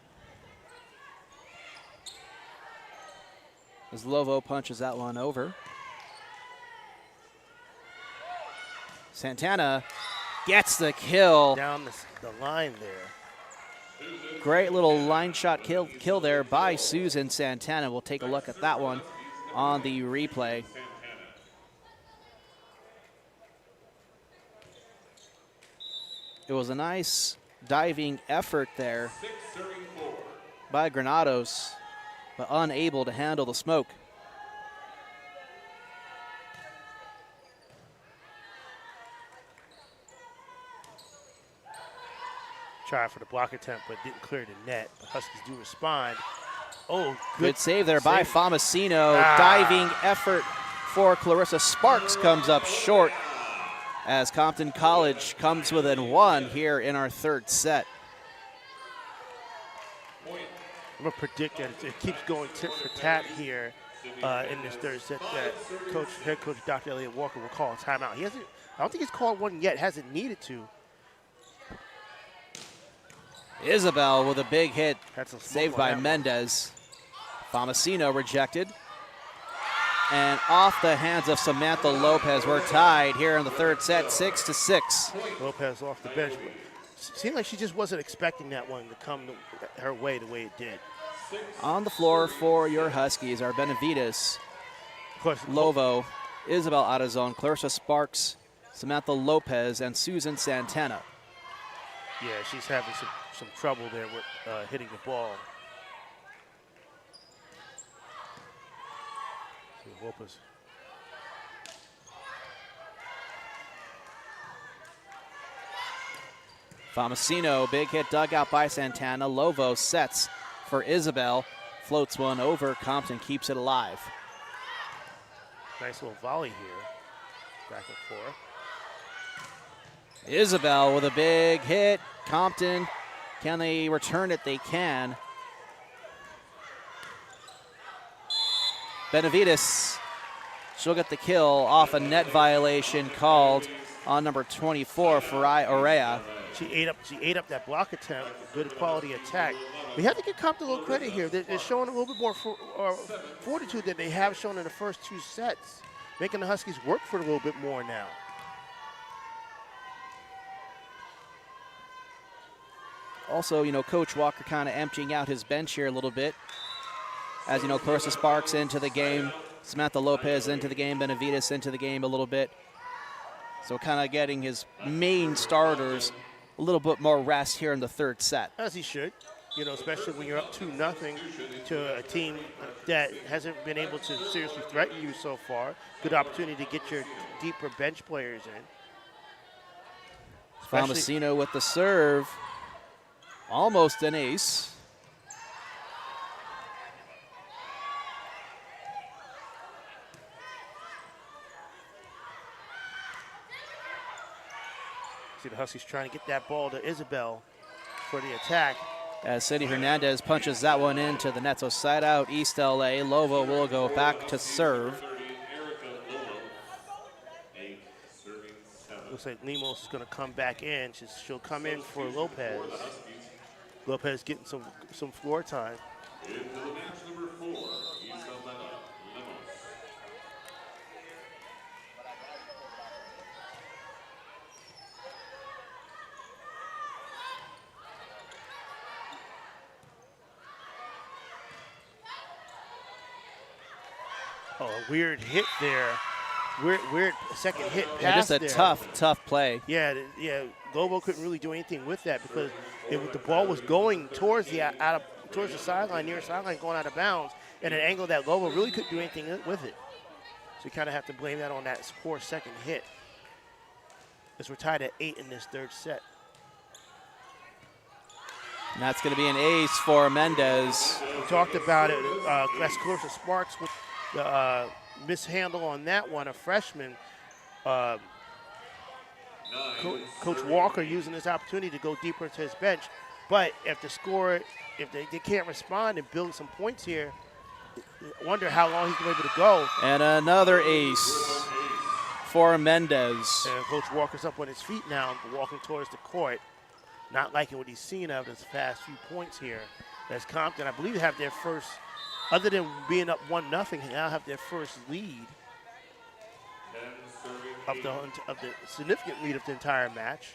as Lovo punches that one over. Santana gets the kill. Down the line there. Great little line shot kill there by Susan Santana. We'll take a look at that one on the replay. It was a nice diving effort there by Granados, but unable to handle the smoke. Tried for the block attempt, but didn't clear the net. But Huskies do respond. Oh, good save there by Famasino. Diving effort for Clarissa Sparks comes up short as Compton College comes within one here in our third set. I'm going to predict that it keeps going tit for tat here in this third set, that head coach Dr. Elliott Walker will call a timeout. I don't think he's called one yet, hasn't needed to. Isabel with a big hit, saved by one. Mendez. Famasino rejected. And off the hands of Samantha Lopez, we're tied here in the third set, 6-6. Lopez off the bench. Seemed like she just wasn't expecting that one to come her way the way it did. On the floor for your Huskies are Benavides, Lovo, Isabel out of zone, Clarissa Sparks, Samantha Lopez, and Susan Santana. Yeah, she's having some trouble there with hitting the ball. Lopez. Famasino, big hit dug out by Santana. Lovo sets for Isabel, floats one over. Compton keeps it alive. Nice little volley here, back and forth. Isabel with a big hit. Compton, can they return it? They can. Benavides, she'll get the kill off a net violation called on number 24 for Orea. She ate up that block attempt. Good quality attack. We have to give Compton a little credit here. They're showing a little bit more fortitude than they have shown in the first two sets, making the Huskies work for it a little bit more now. Also, Coach Walker kind of emptying out his bench here a little bit. As Clarissa Sparks into the game, Samantha Lopez into the game, Benavides into the game a little bit. So kind of getting his main starters a little bit more rest here in the third set. As he should, especially when you're up 2-0 to a team that hasn't been able to seriously threaten you so far. Good opportunity to get your deeper bench players in. Famasino with the serve. Almost an ace. See the Huskies trying to get that ball to Isabel for the attack. As Cindy Hernandez punches that one into the net. So side out East LA. Lovo will go back to serve. Looks like Lemos is going to come back in. She'll come in for Lopez. Lopez getting some floor time. Into the match number 4, Isabella Lemos. Oh, a weird hit there. Weird second hit pass. Yeah, just a there. tough play. Yeah. Lobo couldn't really do anything with that because the ball was going towards the sideline, near sideline, going out of bounds, at an angle that Lobo really couldn't do anything with it. So you kind of have to blame that on that poor second hit. As we're tied at 8 in this third set. And that's going to be an ace for Mendez. We talked about it. That's Clarissa Sparks with the mishandle on that one, a freshman. Coach Walker using this opportunity to go deeper into his bench. But if they can't respond and build some points here, wonder how long he's going to be able to go. And another ace for Mendez. And Coach Walker's up on his feet now, walking towards the court. Not liking what he's seen out of his past few points here. As Compton, I believe, have their first other than being up 1-0, now have their first lead of the significant lead of the entire match.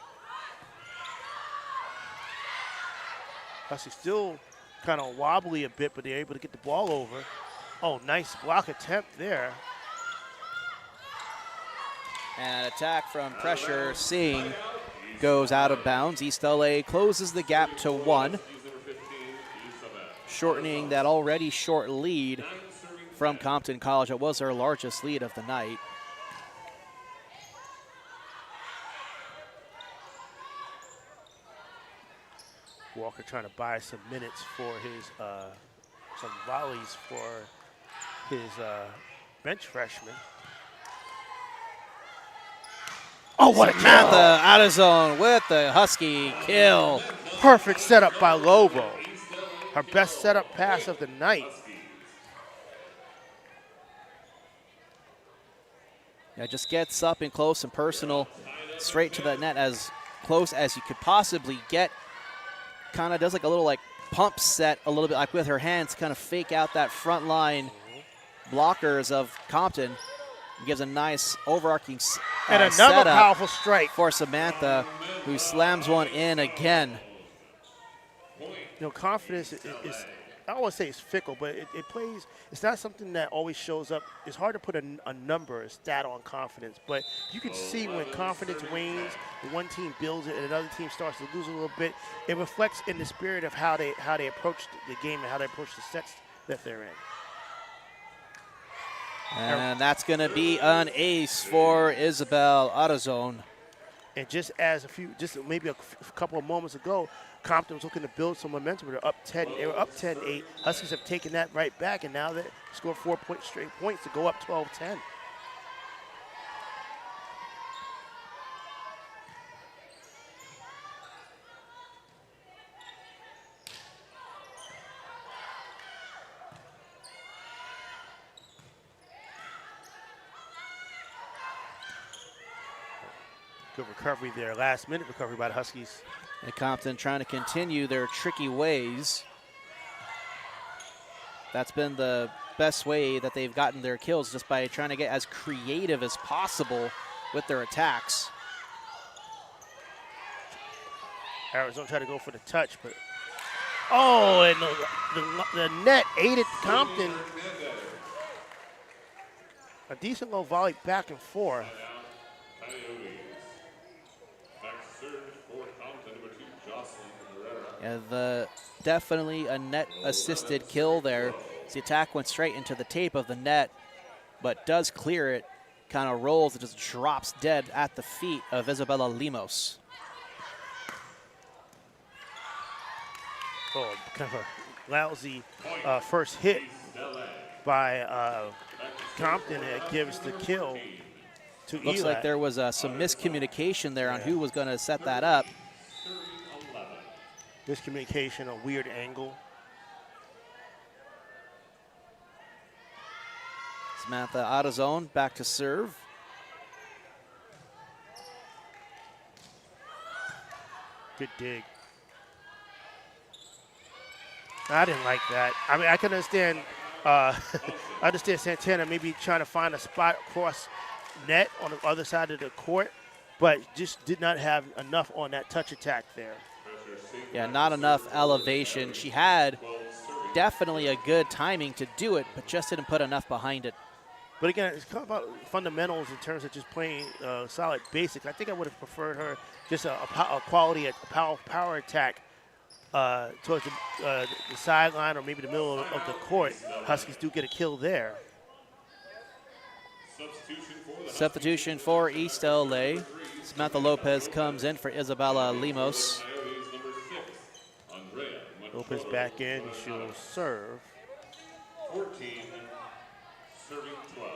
Huskies still kind of wobbly a bit, but they're able to get the ball over. Oh, nice block attempt there. And attack from pressure. Singh goes out of bounds. East LA closes the gap to 1, shortening that already short lead from Compton College. It was their largest lead of the night. Walker trying to buy some minutes for his, some volleys for his bench freshman. Oh, what a Samantha out of zone with the Husky kill. Perfect setup by Lobo. Her best setup pass of the night. Yeah, just gets up and close and personal, straight to the net as close as you could possibly get. Kind of does like a little pump set a little bit like with her hands, kind of fake out that front line blockers of Compton. Gives a nice overarching and another powerful strike for Samantha, who slams one in again. You know, confidence is I don't want to say it's fickle, but it plays. It's not something that always shows up. It's hard to put a number, a stat on confidence, but you can see when confidence wanes, one team builds it and another team starts to lose a little bit. It reflects in the spirit of how they approach the game and how they approach the sets that they're in. And that's going to be an ace for Isabel Autozone. And just maybe a couple of moments ago, Compton was looking to build some momentum. They're up 10. They were up 10-8. Huskies have taken that right back, and now they scored 4 straight points to go up 12-10. Good recovery there. Last minute recovery by the Huskies. And Compton trying to continue their tricky ways. That's been the best way that they've gotten their kills, just by trying to get as creative as possible with their attacks. Arizona tried to go for the touch, but oh, and the net aided Compton. A decent little volley back and forth. Yeah, definitely a net-assisted kill there. The attack went straight into the tape of the net, but does clear it, kind of rolls, it just drops dead at the feet of Isabella Limos. Oh, kind of a lousy first hit by Compton. It gives the kill to ELAC. Looks like there was some miscommunication there on who was going to set that up. Miscommunication, a weird angle. Samantha out of zone, back to serve. Good dig. I didn't like that. I mean, I can understand. I understand Santana maybe trying to find a spot across net on the other side of the court, but just did not have enough on that touch attack there. Yeah, not enough elevation. She had definitely a good timing to do it, but just didn't put enough behind it. But again, it's kind of about fundamentals in terms of just playing solid basics. I think I would have preferred her just a quality, a power attack towards the sideline or maybe the middle of the court. Huskies do get a kill there. Substitution for East LA. Samantha Lopez comes in for Isabella Limos. Lopez back in, she'll serve. 14, serving 12.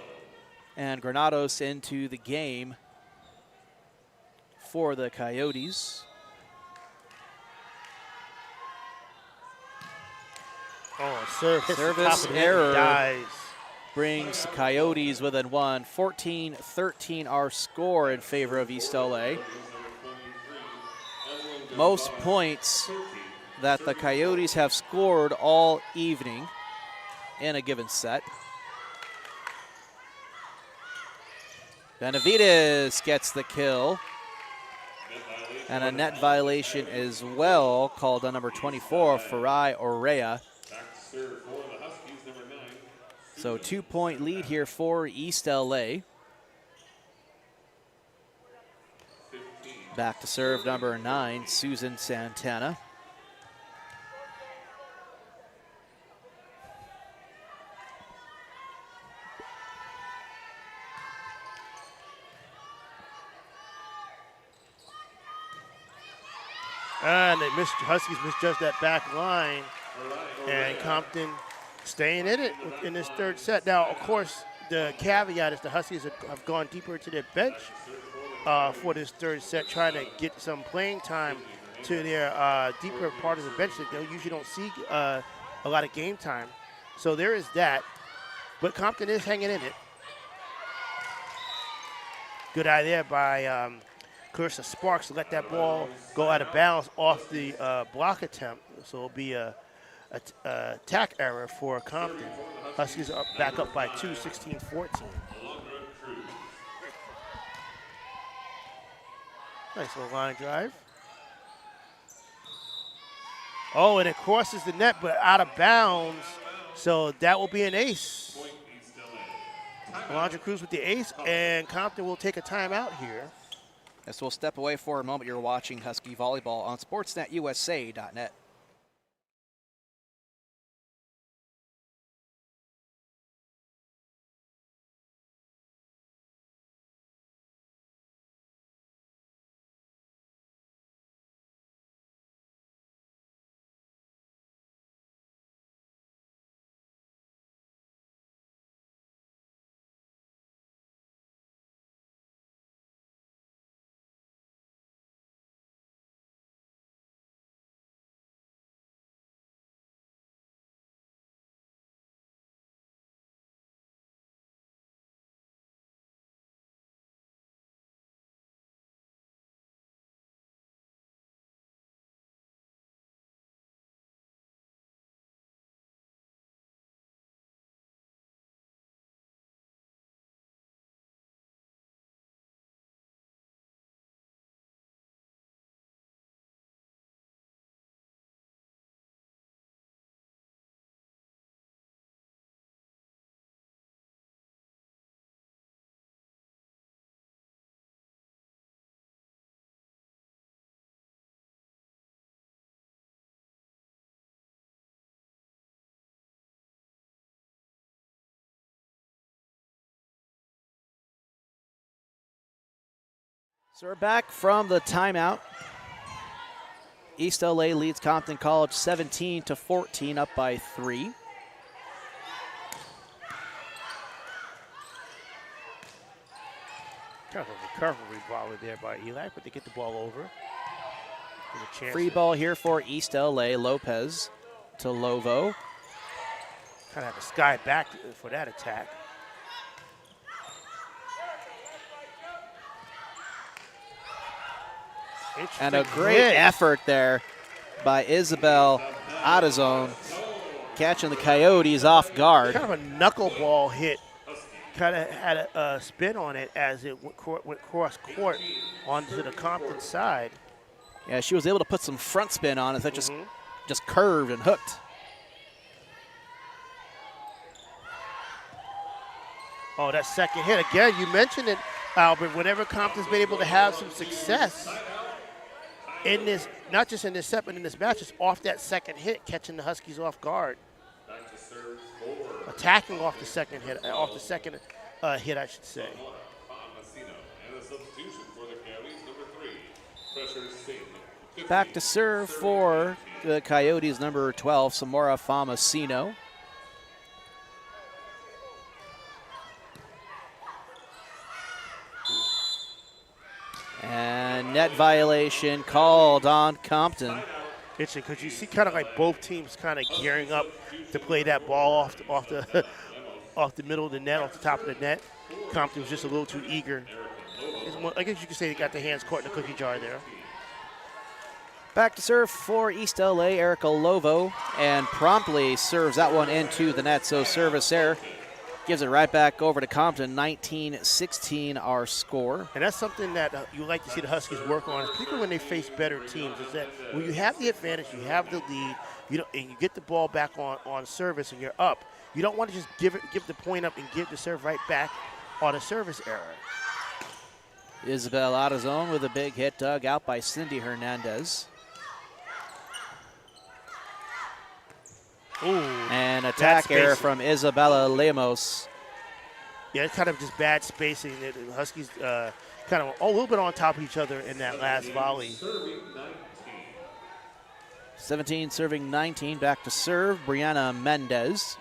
And Granados into the game for the Coyotes. Oh, service error dies. Brings the Coyotes within one. 14-13 our score in favor of East LA. Most points that the Coyotes have scored all evening. in a given set. Benavides gets the kill. And a net violation as well, called on number 24, Farai Orea. Back to serve for the Huskies, number 9. So 2-point lead here for East LA. 15. Back to serve number 9, Susan Santana. And Huskies misjudged that back line, and Compton staying in it in this third set. Now, of course, the caveat is the Huskies have gone deeper into their bench for this third set, trying to get some playing time to their deeper part of the bench that they usually don't see a lot of game time. So there is that, but Compton is hanging in it. Good idea by Clarissa Sparks to let that ball go out of bounds off the block attempt. So it'll be a attack error for Compton. Huskies are back up by 2, 16-14. Nice little line drive. Oh, and it crosses the net, but out of bounds. So that will be an ace. Alondra Cruz with the ace, and Compton will take a timeout here. Yes, we'll step away for a moment. You're watching Husky Volleyball on SportsNetUSA.net. So we're back from the timeout. East LA leads Compton College 17-14, up by 3. Kind of a recovery ball there by ELAC, but they get the ball over. Free ball here for East LA. Lopez to Lovo. Kind of have a sky back for that attack. And a great effort there by Isabel Adazone, catching the Coyotes off guard. Kind of a knuckleball hit. Kind of had a spin on it as it went cross court onto the Compton side. Yeah, she was able to put some front spin on it that just curved and hooked. Oh, that second hit. Again, you mentioned it, Albert, whenever Compton's been able to have some success in this, not just in this set, but in this match, it's off that second hit, catching the Huskies off guard. Attacking off the second hit, hit, I should say. Back to serve for the Coyotes, number 12, Samora Famasino. And net violation called on Compton. Interesting, because you see kind of like both teams kind of gearing up to play that ball off the off the middle of the net, off the top of the net. Compton was just a little too eager. I guess you could say they got their hands caught in the cookie jar there. Back to serve for East LA, Erica Lovo, and promptly serves that one into the net. So service error gives it right back over to Compton. 19-16 our score. And that's something that you like to see the Huskies work on, particularly when they face better teams, is that when you have the advantage, you have the lead, and you get the ball back on service and you're up, you don't want to just give the point up and give the serve right back on a service error. Isabel out of zone with a big hit dug out by Cindy Hernandez. Ooh, and attack error from Isabella Lemos. Yeah, it's kind of just bad spacing. The Huskies kind of a little bit on top of each other in that last volley. 17 serving 19, back to serve, Brianna Mendez.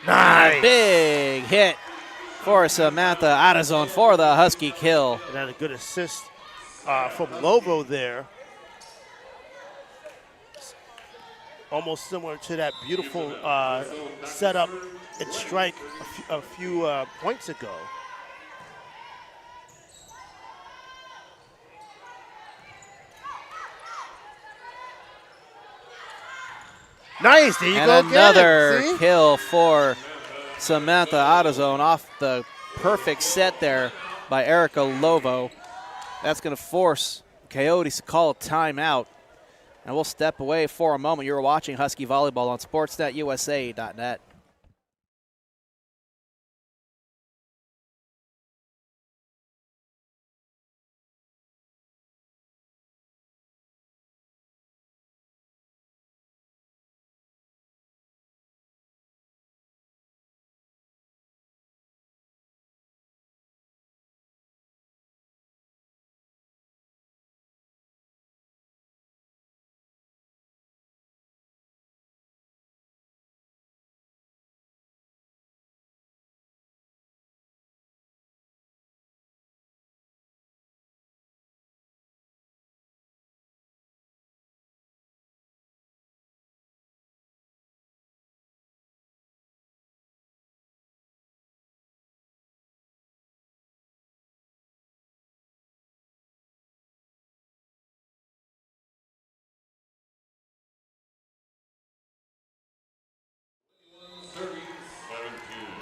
Nice. Big hit for Samantha out of zone for the Husky kill. And then a good assist from Lovo there. Almost similar to that beautiful setup and strike a few points ago. Nice, there you go. And another kill for Samantha Autozone off the perfect set there by Erica Lovo. That's going to force Coyotes to call a timeout. And we'll step away for a moment. You're watching Husky Volleyball on SportsNetUSA.net.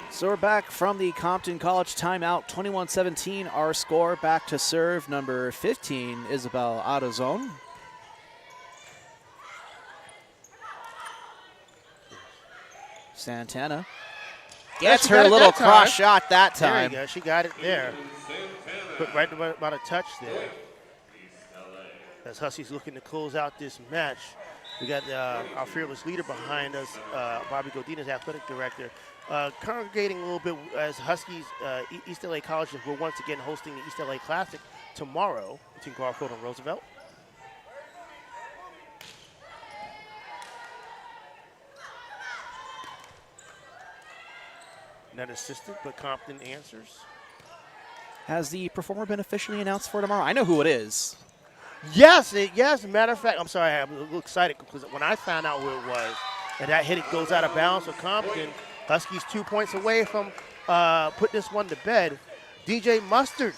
So we're back from the Compton College timeout. 21-17 our score. Back to serve number 15, Isabel Autozone. Santana gets her little cross shot that time. There you go. She got it there. Put right about a touch there. As Huskies looking to close out this match. We got our fearless leader behind us, Bobby Godinez, athletic director. Congregating a little bit as Huskies, East LA College will once again hosting the East LA Classic tomorrow between Garfield and Roosevelt. Not assisted, but Compton answers. Has the performer been officially announced for tomorrow? I know who it is. Yes, yes. Matter of fact, I'm sorry, I'm a little excited because when I found out who it was, and that hit, it goes out of bounds for Compton. Huskies 2 points away from putting this one to bed. DJ Mustard.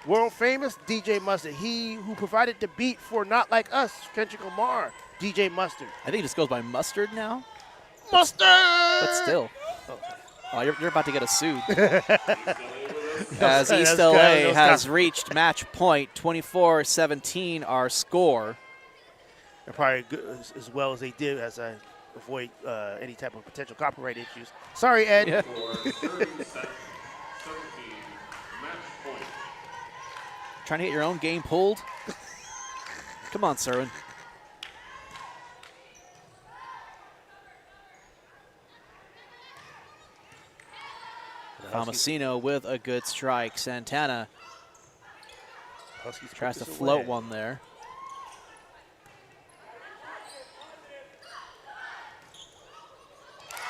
World famous DJ Mustard. He who provided the beat for Not Like Us, Kendrick Lamar. DJ Mustard. I think it just goes by Mustard now. Mustard! But still. Oh, you're about to get us sued. As East LA has reached match point, 24-17 our score. They're probably good as well as they did as I avoid any type of potential copyright issues. Sorry, Ed. Yeah. Trying to get your own game pulled? Come on, Cerwin. Tomasino with a good strike. Santana tries to float one there.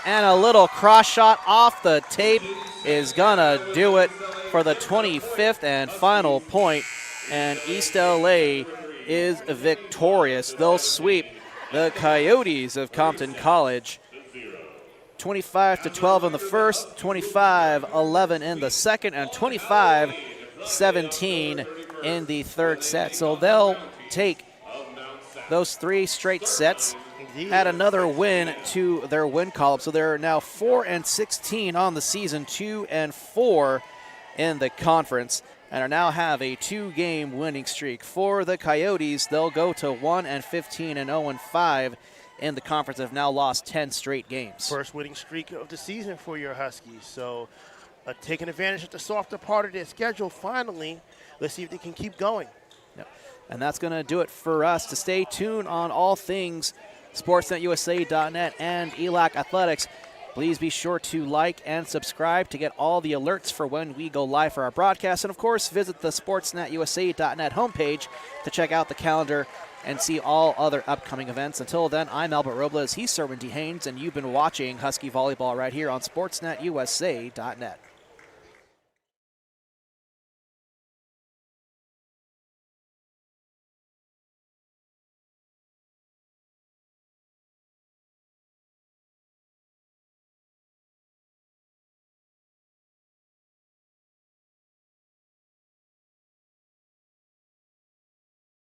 And a little cross shot off the tape is gonna do it for the 25th and final point. And East LA is victorious. They'll sweep the Coyotes of Compton College 25-12 in the first, 25-11 in the second, and 25-17 in the third set. So they'll take those 3 straight sets, add another win to their win column. So they're now 4-16 on the season, 2-4 in the conference, and are now have a 2-game winning streak. For the Coyotes, they'll go to 1-15 and 0-5 in the conference, have now lost 10 straight games. First winning streak of the season for your Huskies. So taking advantage of the softer part of their schedule finally. Let's see if they can keep going. Yep. And that's going to do it for us. To stay tuned on all things SportsNetUSA.net and ELAC Athletics, please be sure to like and subscribe to get all the alerts for when we go live for our broadcast. And, of course, visit the SportsNetUSA.net homepage to check out the calendar and see all other upcoming events. Until then, I'm Albert Robles, he's Cerwin D. Haynes, and you've been watching Husky Volleyball right here on SportsNetUSA.net.